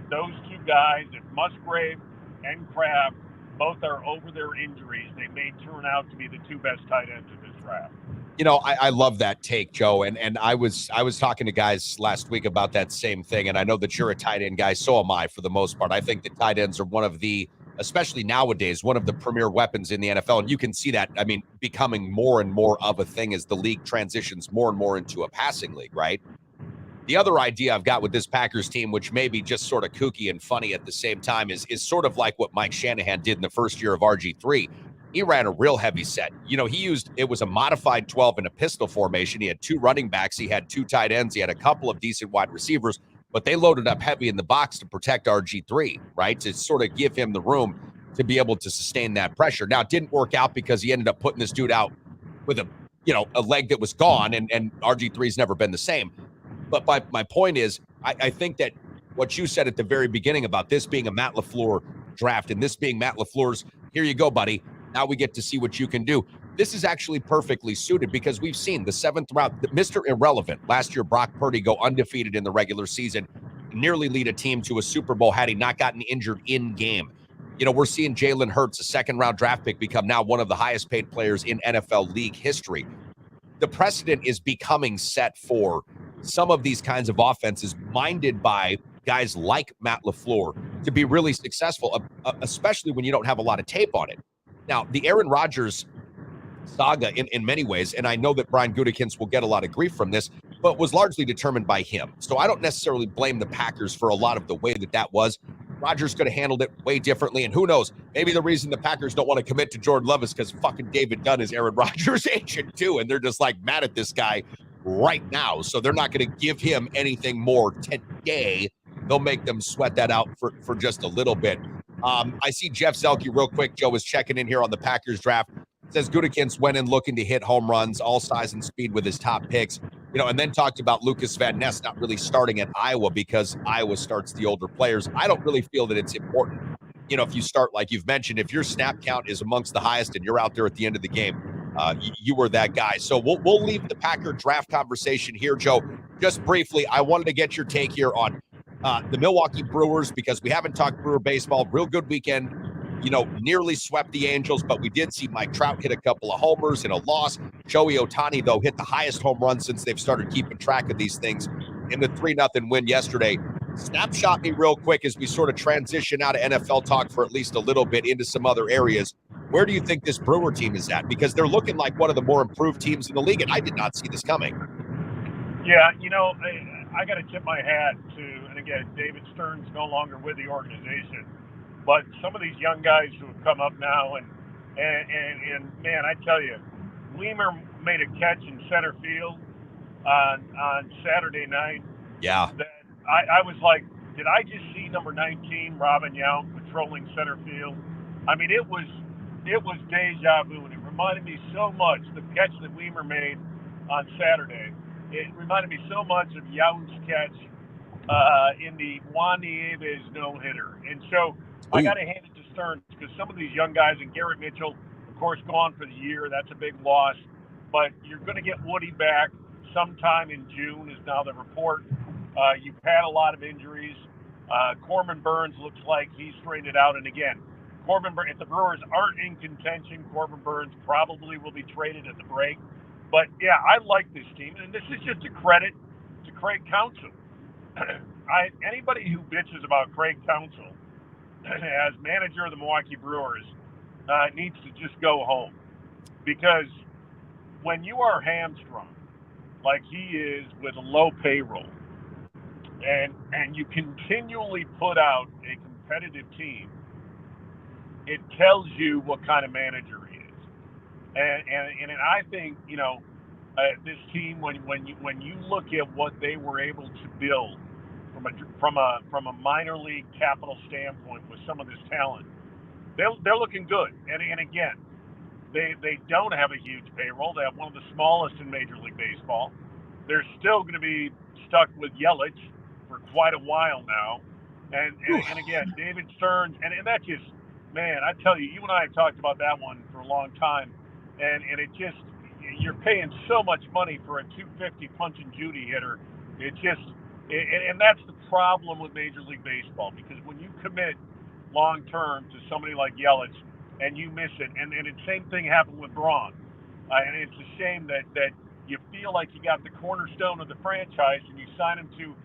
those 2 guys, that Musgrave and Kraft, both are over their injuries. They may turn out to be the 2 best tight ends of this draft. I love that take, Joe. And I was talking to guys last week about that same thing. And I know that you're a tight end guy. So am I, for the most part. I think that tight ends are one of the, especially nowadays, one of the premier weapons in the NFL. And you can see that, becoming more and more of a thing as the league transitions more and more into a passing league, right? The other idea I've got with this Packers team, which may be just sort of kooky and funny at the same time, is sort of like what Mike Shanahan did in the first year of RG3. He ran a real heavy set. It was a modified 12 in a pistol formation. He had 2 running backs. He had 2 tight ends. He had a couple of decent wide receivers, but they loaded up heavy in the box to protect RG3, right? To sort of give him the room to be able to sustain that pressure. Now, it didn't work out because he ended up putting this dude out with a leg that was gone, and RG3's never been the same. But my point is, I think that what you said at the very beginning about this being a Matt LaFleur draft and this being Matt LaFleur's, here you go, buddy. Now we get to see what you can do. This is actually perfectly suited because we've seen the 7th round, Mr. Irrelevant. Last year, Brock Purdy go undefeated in the regular season, nearly lead a team to a Super Bowl had he not gotten injured in game. We're seeing Jalen Hurts, a 2nd-round draft pick, become now one of the highest paid players in NFL league history. The precedent is becoming set for some of these kinds of offenses minded by guys like Matt LaFleur to be really successful, especially when you don't have a lot of tape on it. Now, the Aaron Rodgers saga in many ways, and I know that Brian Gutekunst will get a lot of grief from this, but was largely determined by him. So I don't necessarily blame the Packers for a lot of the way that was. Rodgers could have handled it way differently, and who knows, maybe the reason the Packers don't want to commit to Jordan Love is because fucking David Dunn is Aaron Rodgers' agent too, and they're just like mad at this guy right now. So they're not going to give him anything more today. They'll make them sweat that out for just a little bit. I see Jeff Zelke real quick. Joe is checking in here on the Packers draft. Says Gutekunst went in looking to hit home runs, all size and speed with his top picks, and then talked about Lucas Van Ness not really starting at Iowa because Iowa starts the older players. I don't really feel that it's important. If you start, like you've mentioned, if your snap count is amongst the highest and you're out there at the end of the game, you were that guy. So we'll leave the Packer draft conversation here, Joe. Just briefly, I wanted to get your take here on the Milwaukee Brewers, because we haven't talked Brewer baseball. Real good weekend. Nearly swept the Angels, but we did see Mike Trout hit a couple of homers in a loss. Shohei Ohtani, though, hit the highest home run since they've started keeping track of these things in the 3-0 win yesterday. Snapshot me real quick as we sort of transition out of NFL talk for at least a little bit into some other areas. Where do you think this Brewer team is at? Because they're looking like one of the more improved teams in the league, and I did not see this coming. Yeah, I got to tip my hat to, and again, David Stern's no longer with the organization, but some of these young guys who have come up now, and man, I tell you, Weimer made a catch in center field on Saturday night. Yeah. That I was like, did I just see number 19, Robin Yount, patrolling center field? It was deja vu, and it reminded me so much, the catch that Weimer made on Saturday. It reminded me so much of Yount's catch in the Juan Nieves no-hitter. And so I got to hand it to Stearns, because some of these young guys, and Garrett Mitchell, of course, gone for the year. That's a big loss. But you're going to get Woody back sometime in June is now the report. You've had a lot of injuries. Corbin Burns looks like he's straightened out. And again, if the Brewers aren't in contention, Corbin Burns probably will be traded at the break. But, yeah, I like this team. And this is just a credit to Craig Counsell. Anybody who bitches about Craig Counsell as manager of the Milwaukee Brewers needs to just go home. Because when you are hamstrung, like he is with a low payroll, and you continually put out a competitive team, it tells you what kind of manager he is. And I think, this team, when you look at what they were able to build from a minor league capital standpoint with some of this talent, they're looking good. And again, they don't have a huge payroll. They have one of the smallest in Major League Baseball. They're still going to be stuck with Yelich for quite a while now. And again, David Stearns, and that just, man, I tell you, you and I have talked about that one for a long time, and it just, you're paying so much money for a 250 punch and Judy hitter. It just, and that's the problem with Major League Baseball, because when you commit long term to somebody like Yelich and you miss it, and the same thing happened with Braun, and it's a shame that you feel like you got the cornerstone of the franchise and you sign him to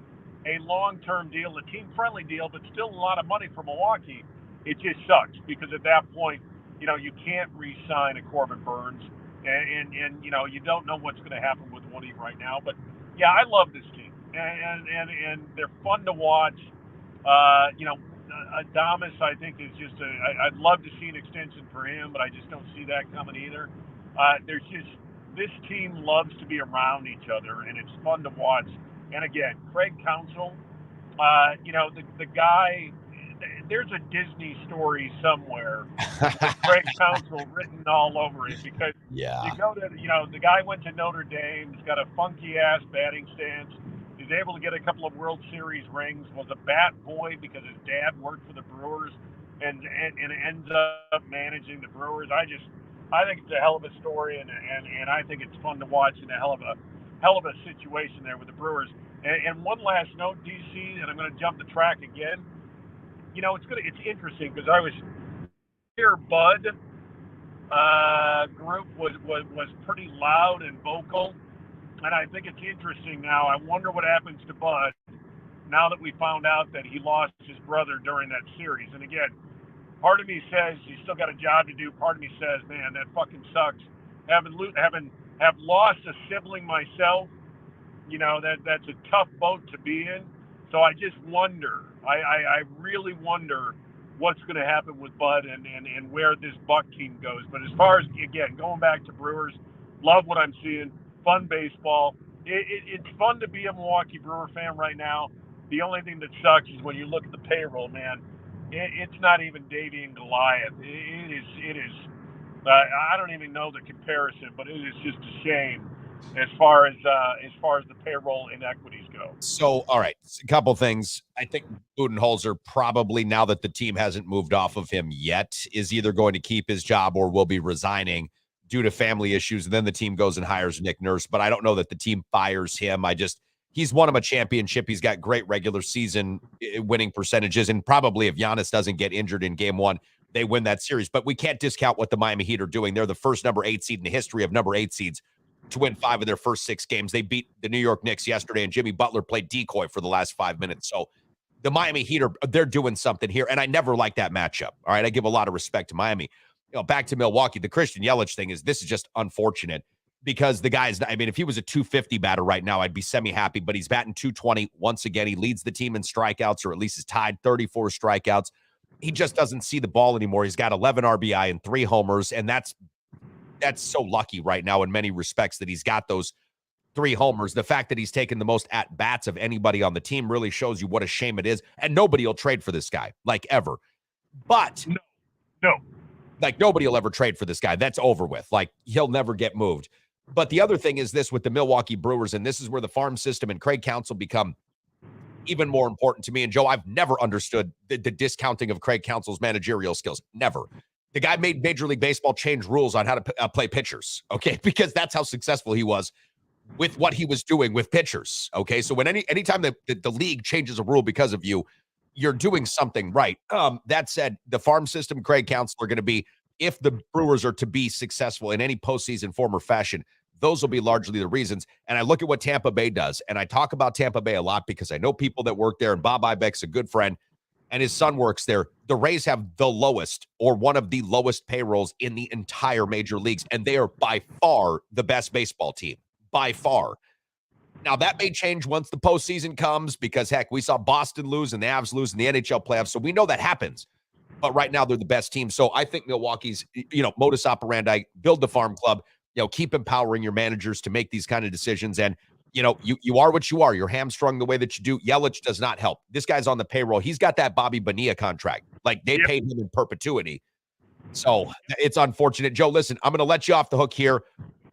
a long-term deal, a team-friendly deal, but still a lot of money for Milwaukee. It just sucks, because at that point, you can't re-sign a Corbin Burns, and you don't know what's going to happen with Woody right now. But yeah, I love this team, and they're fun to watch. Adames, I think, is just I'd love to see an extension for him, but I just don't see that coming either. This team loves to be around each other, and it's fun to watch. And again, Craig Counsell, the guy, there's a Disney story somewhere with Craig Counsell written all over it, because you go to, the guy went to Notre Dame, he's got a funky ass batting stance, he's able to get a couple of World Series rings, was a bat boy because his dad worked for the Brewers, and ends up managing the Brewers. I think it's a hell of a story, and I think it's fun to watch, and a hell of a situation there with the Brewers. And one last note, DC, and I'm going to jump the track again. It's interesting, because I was here. Bud group was pretty loud and vocal, and I think it's interesting now. I wonder what happens to Bud now that we found out that he lost his brother during that series. And again, part of me says he's still got a job to do. Part of me says, man, that fucking sucks. Have lost a sibling myself, that's a tough boat to be in. So I just wonder, I really wonder what's going to happen with Bud and where this Buck team goes. But as far as, again, going back to Brewers, love what I'm seeing. Fun baseball. It's fun to be a Milwaukee Brewer fan right now. The only thing that sucks is when you look at the payroll, man. It's not even Davy and Goliath. It is. I don't even know the comparison, but it is just a shame as far as the payroll inequities go. So, all right, a couple things. I think Budenholzer probably, now that the team hasn't moved off of him yet, is either going to keep his job or will be resigning due to family issues. And then the team goes and hires Nick Nurse. But I don't know that the team fires him. He's won him a championship. He's got great regular season winning percentages. And probably if Giannis doesn't get injured in game one, they win that series. But we can't discount what the Miami Heat are doing. They're the first number 8 seed in the history of number 8 seeds to win 5 of their first 6 games. They beat the New York Knicks yesterday, and Jimmy Butler played decoy for the last 5 minutes. So the Miami Heat they're doing something here. And I never liked that matchup. All right. I give a lot of respect to Miami. Back to Milwaukee, the Christian Yelich thing this is just unfortunate. Because the guy's, if he was a 250 batter right now, I'd be semi-happy, but he's batting 220. Once again, he leads the team in strikeouts, or at least is tied 34 strikeouts. He just doesn't see the ball anymore. He's got 11 RBI and 3 homers, and that's so lucky right now in many respects that he's got those 3 homers. The fact that he's taken the most at-bats of anybody on the team really shows you what a shame it is, and nobody will trade for this guy, like, ever. But No. Like, nobody will ever trade for this guy. That's over with. Like, he'll never get moved. But the other thing is this with the Milwaukee Brewers, and this is where the farm system and Craig Counsell become even more important to me. And Joe, I've never understood the discounting of Craig Counsell's managerial skills. Never. The guy made Major League Baseball change rules on how to play pitchers, okay? Because that's how successful he was with what he was doing with pitchers, okay? So when anytime the league changes a rule because of you, you're doing something right. That said, the farm system, Craig Counsell, are going to be, if the Brewers are to be successful in any postseason form or fashion, those will be largely the reasons. And I look at what Tampa Bay does, and I talk about Tampa Bay a lot because I know people that work there, and Bob Ibeck's a good friend, and his son works there. The Rays have the lowest, or one of the lowest, payrolls in the entire major leagues, and they are by far the best baseball team. By far. Now, that may change once the postseason comes because, heck, we saw Boston lose and the Avs lose in the NHL playoffs, so we know that happens. but right now they're the best team. So I think Milwaukee's, modus operandi, build the farm club, keep empowering your managers to make these kind of decisions. And, you are what you are. You're hamstrung the way that you do. Yelich does not help. This guy's on the payroll. He's got that Bobby Bonilla contract. Like, they paid him in perpetuity. So it's unfortunate. Joe, listen, I'm going to let you off the hook here.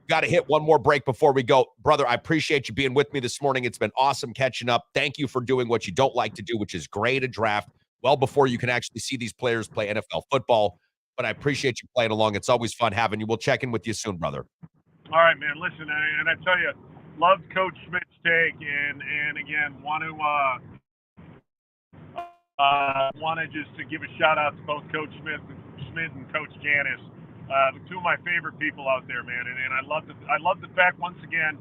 Got to hit one more break before we go. Brother, I appreciate you being with me this morning. It's been awesome catching up. Thank you for doing what you don't like to do, which is grade a draft well before you can actually see these players play NFL football. But I appreciate you playing along. It's always fun having you. We'll check in with you soon, brother. All right, man. Listen, and I tell you, loved Coach Schmidt's take, and again, want to just to give a shout out to both Coach Schmidt and Coach Janis, two of my favorite people out there, man. And I love the fact once again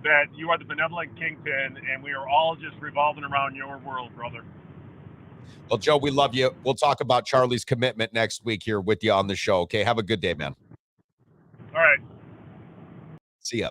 that you are the benevolent kingpin, and we are all just revolving around your world, brother. Well, Joe, we love you. We'll talk about Charlie's commitment next week here with you on the show. Okay, have a good day, man. All right. See ya.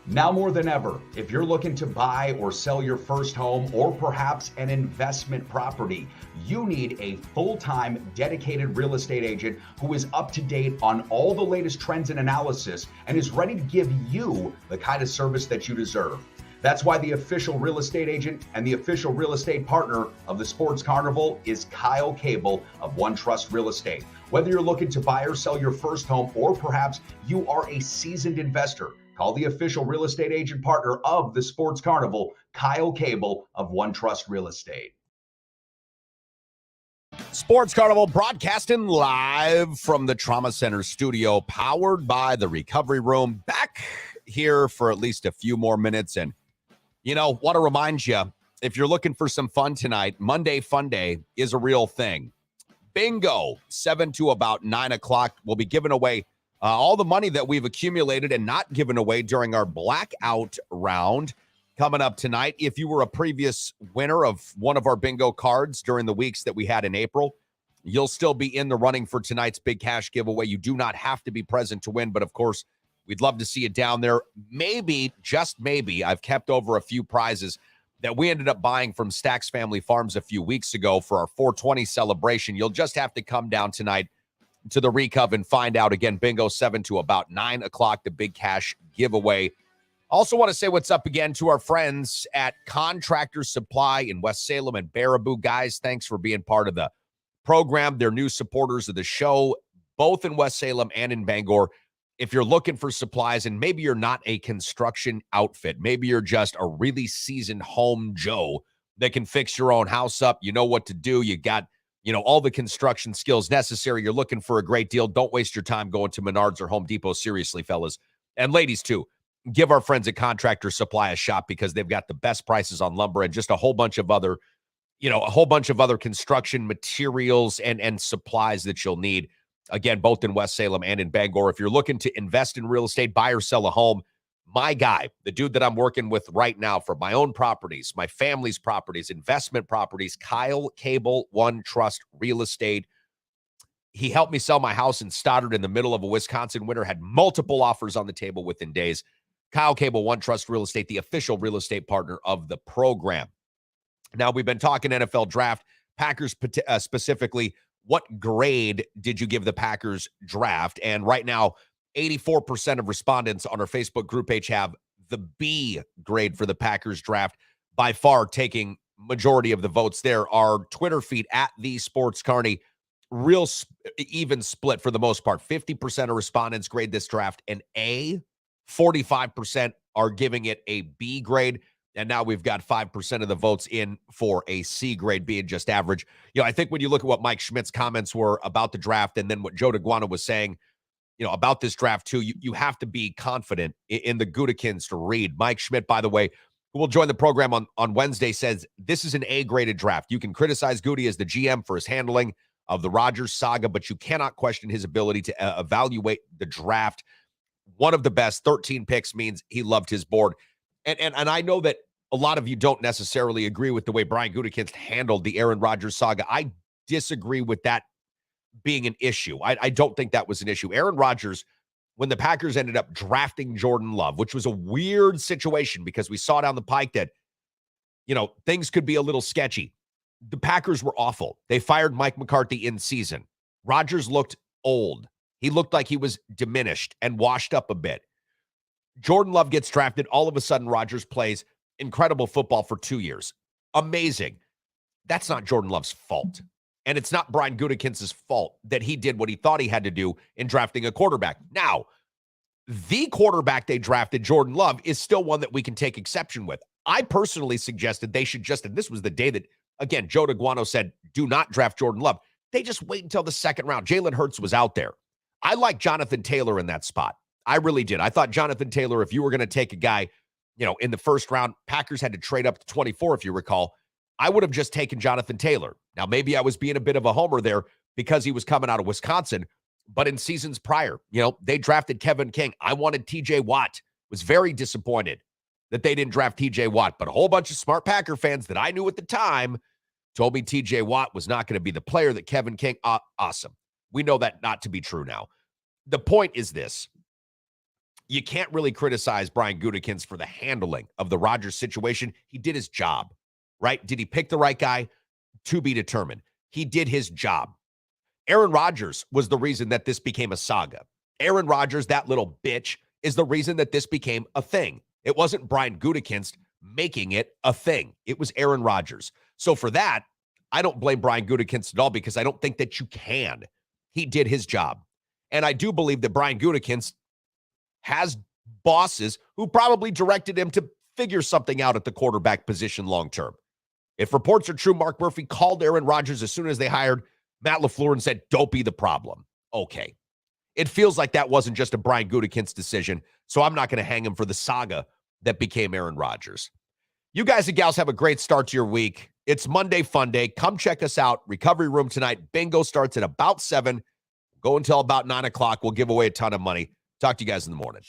Now more than ever, if you're looking to buy or sell your first home or perhaps an investment property, you need a full-time dedicated real estate agent who is up to date on all the latest trends and analysis and is ready to give you the kind of service that you deserve. That's why the official real estate agent and the official real estate partner of the Sports Carnival is Kyle Cable of One Trust Real Estate. Whether you're looking to buy or sell your first home, or perhaps you are a seasoned investor, call the official real estate agent partner of the Sports Carnival, Kyle Cable of One Trust Real Estate. Sports Carnival broadcasting live from the Trauma Center studio, powered by the Recovery Room. Back here for at least a few more minutes. And, want to remind you, if you're looking for some fun tonight, Monday Fun Day is a real thing. Bingo, 7 to about 9 o'clock. We'll be giving away all the money that we've accumulated and not given away during our blackout round coming up tonight. If you were a previous winner of one of our bingo cards during the weeks that we had in April, you'll still be in the running for tonight's big cash giveaway. You do not have to be present to win, but of course, we'd love to see you down there. Maybe, just maybe, I've kept over a few prizes that we ended up buying from Stack's Family Farms a few weeks ago for our 420 celebration. You'll just have to come down tonight to the Recov and find out. Again, bingo 7 to about 9 o'clock, the big cash giveaway. Also want to say what's up again to our friends at Contractor Supply in West Salem and Baraboo. Guys, thanks for being part of the program. They're new supporters of the show, both in West Salem and in Bangor. If you're looking for supplies, and maybe you're not a construction outfit, maybe you're just a really seasoned home Joe that can fix your own house up, you know what to do, you got all the construction skills necessary, you're looking for a great deal, don't waste your time going to Menards or Home Depot. Seriously, fellas. And ladies, too. Give our friends at Contractor Supply a shot, because they've got the best prices on lumber and just a whole bunch of other, construction materials and supplies that you'll need. Again, both in West Salem and in Bangor. If you're looking to invest in real estate, buy or sell a home, my guy, the dude that I'm working with right now for my own properties, my family's properties, investment properties, Kyle Cable, One Trust Real Estate. He helped me sell my house in Stoddard in the middle of a Wisconsin winter, had multiple offers on the table within days. Kyle Cable, One Trust Real Estate, the official real estate partner of the program. Now, we've been talking NFL draft, Packers specifically. What grade did you give the Packers draft? And right now, 84% of respondents on our Facebook group page have the B grade for the Packers draft, by far taking majority of the votes there. Our Twitter feed at the Sports Carney, real even split for the most part. 50% of respondents grade this draft an A, 45% are giving it a B grade. And now we've got 5% of the votes in for a C grade, being just average. I think when you look at what Mike Schmidt's comments were about the draft, and then what Joe Daguanno was saying, about this draft too, you have to be confident in the Gudikins to read. Mike Schmidt, by the way, who will join the program on Wednesday, says this is an A-graded draft. You can criticize Goody as the GM for his handling of the Rodgers saga, but you cannot question his ability to evaluate the draft. One of the best, 13 picks means he loved his board. And I know that a lot of you don't necessarily agree with the way Brian Gutekunst handled the Aaron Rodgers saga. I disagree with that being an issue. I don't think that was an issue. Aaron Rodgers, when the Packers ended up drafting Jordan Love, which was a weird situation because we saw down the pike that, things could be a little sketchy. the Packers were awful. They fired Mike McCarthy in season. Rodgers looked old. He looked like he was diminished and washed up a bit. Jordan Love gets drafted. All of a sudden, Rodgers plays incredible football for 2 years. Amazing. That's not Jordan Love's fault. And it's not Brian Gutekunst's fault that he did what he thought he had to do in drafting a quarterback. Now, the quarterback they drafted, Jordan Love, is still one that we can take exception with. I personally suggested they should just, and this was the day that, again, Joe Daguanno said, do not draft Jordan Love. They just wait until the second round. Jalen Hurts was out there. I like Jonathan Taylor in that spot. I really did. I thought Jonathan Taylor, if you were going to take a guy, in the first round, Packers had to trade up to 24, if you recall. I would have just taken Jonathan Taylor. Now, maybe I was being a bit of a homer there because he was coming out of Wisconsin, but in seasons prior, they drafted Kevin King. I wanted TJ Watt. Was very disappointed that they didn't draft TJ Watt, but a whole bunch of smart Packer fans that I knew at the time told me TJ Watt was not going to be the player that Kevin King. Awesome. We know that not to be true now. The point is this. You can't really criticize Brian Gutekunst for the handling of the Rodgers situation. He did his job, right? Did he pick the right guy? To be determined. He did his job. Aaron Rodgers was the reason that this became a saga. Aaron Rodgers, that little bitch, is the reason that this became a thing. It wasn't Brian Gutekunst making it a thing. It was Aaron Rodgers. So for that, I don't blame Brian Gutekunst at all because I don't think that you can. He did his job. And I do believe that Brian Gutekunst has bosses who probably directed him to figure something out at the quarterback position long-term. If reports are true, Mark Murphy called Aaron Rodgers as soon as they hired Matt LaFleur and said, don't be the problem. Okay. It feels like that wasn't just a Brian Gutekunst decision, so I'm not going to hang him for the saga that became Aaron Rodgers. You guys and gals have a great start to your week. It's Monday Fun Day. Come check us out. Recovery Room tonight. Bingo starts at about 7. Go until about 9 o'clock. We'll give away a ton of money. Talk to you guys in the morning.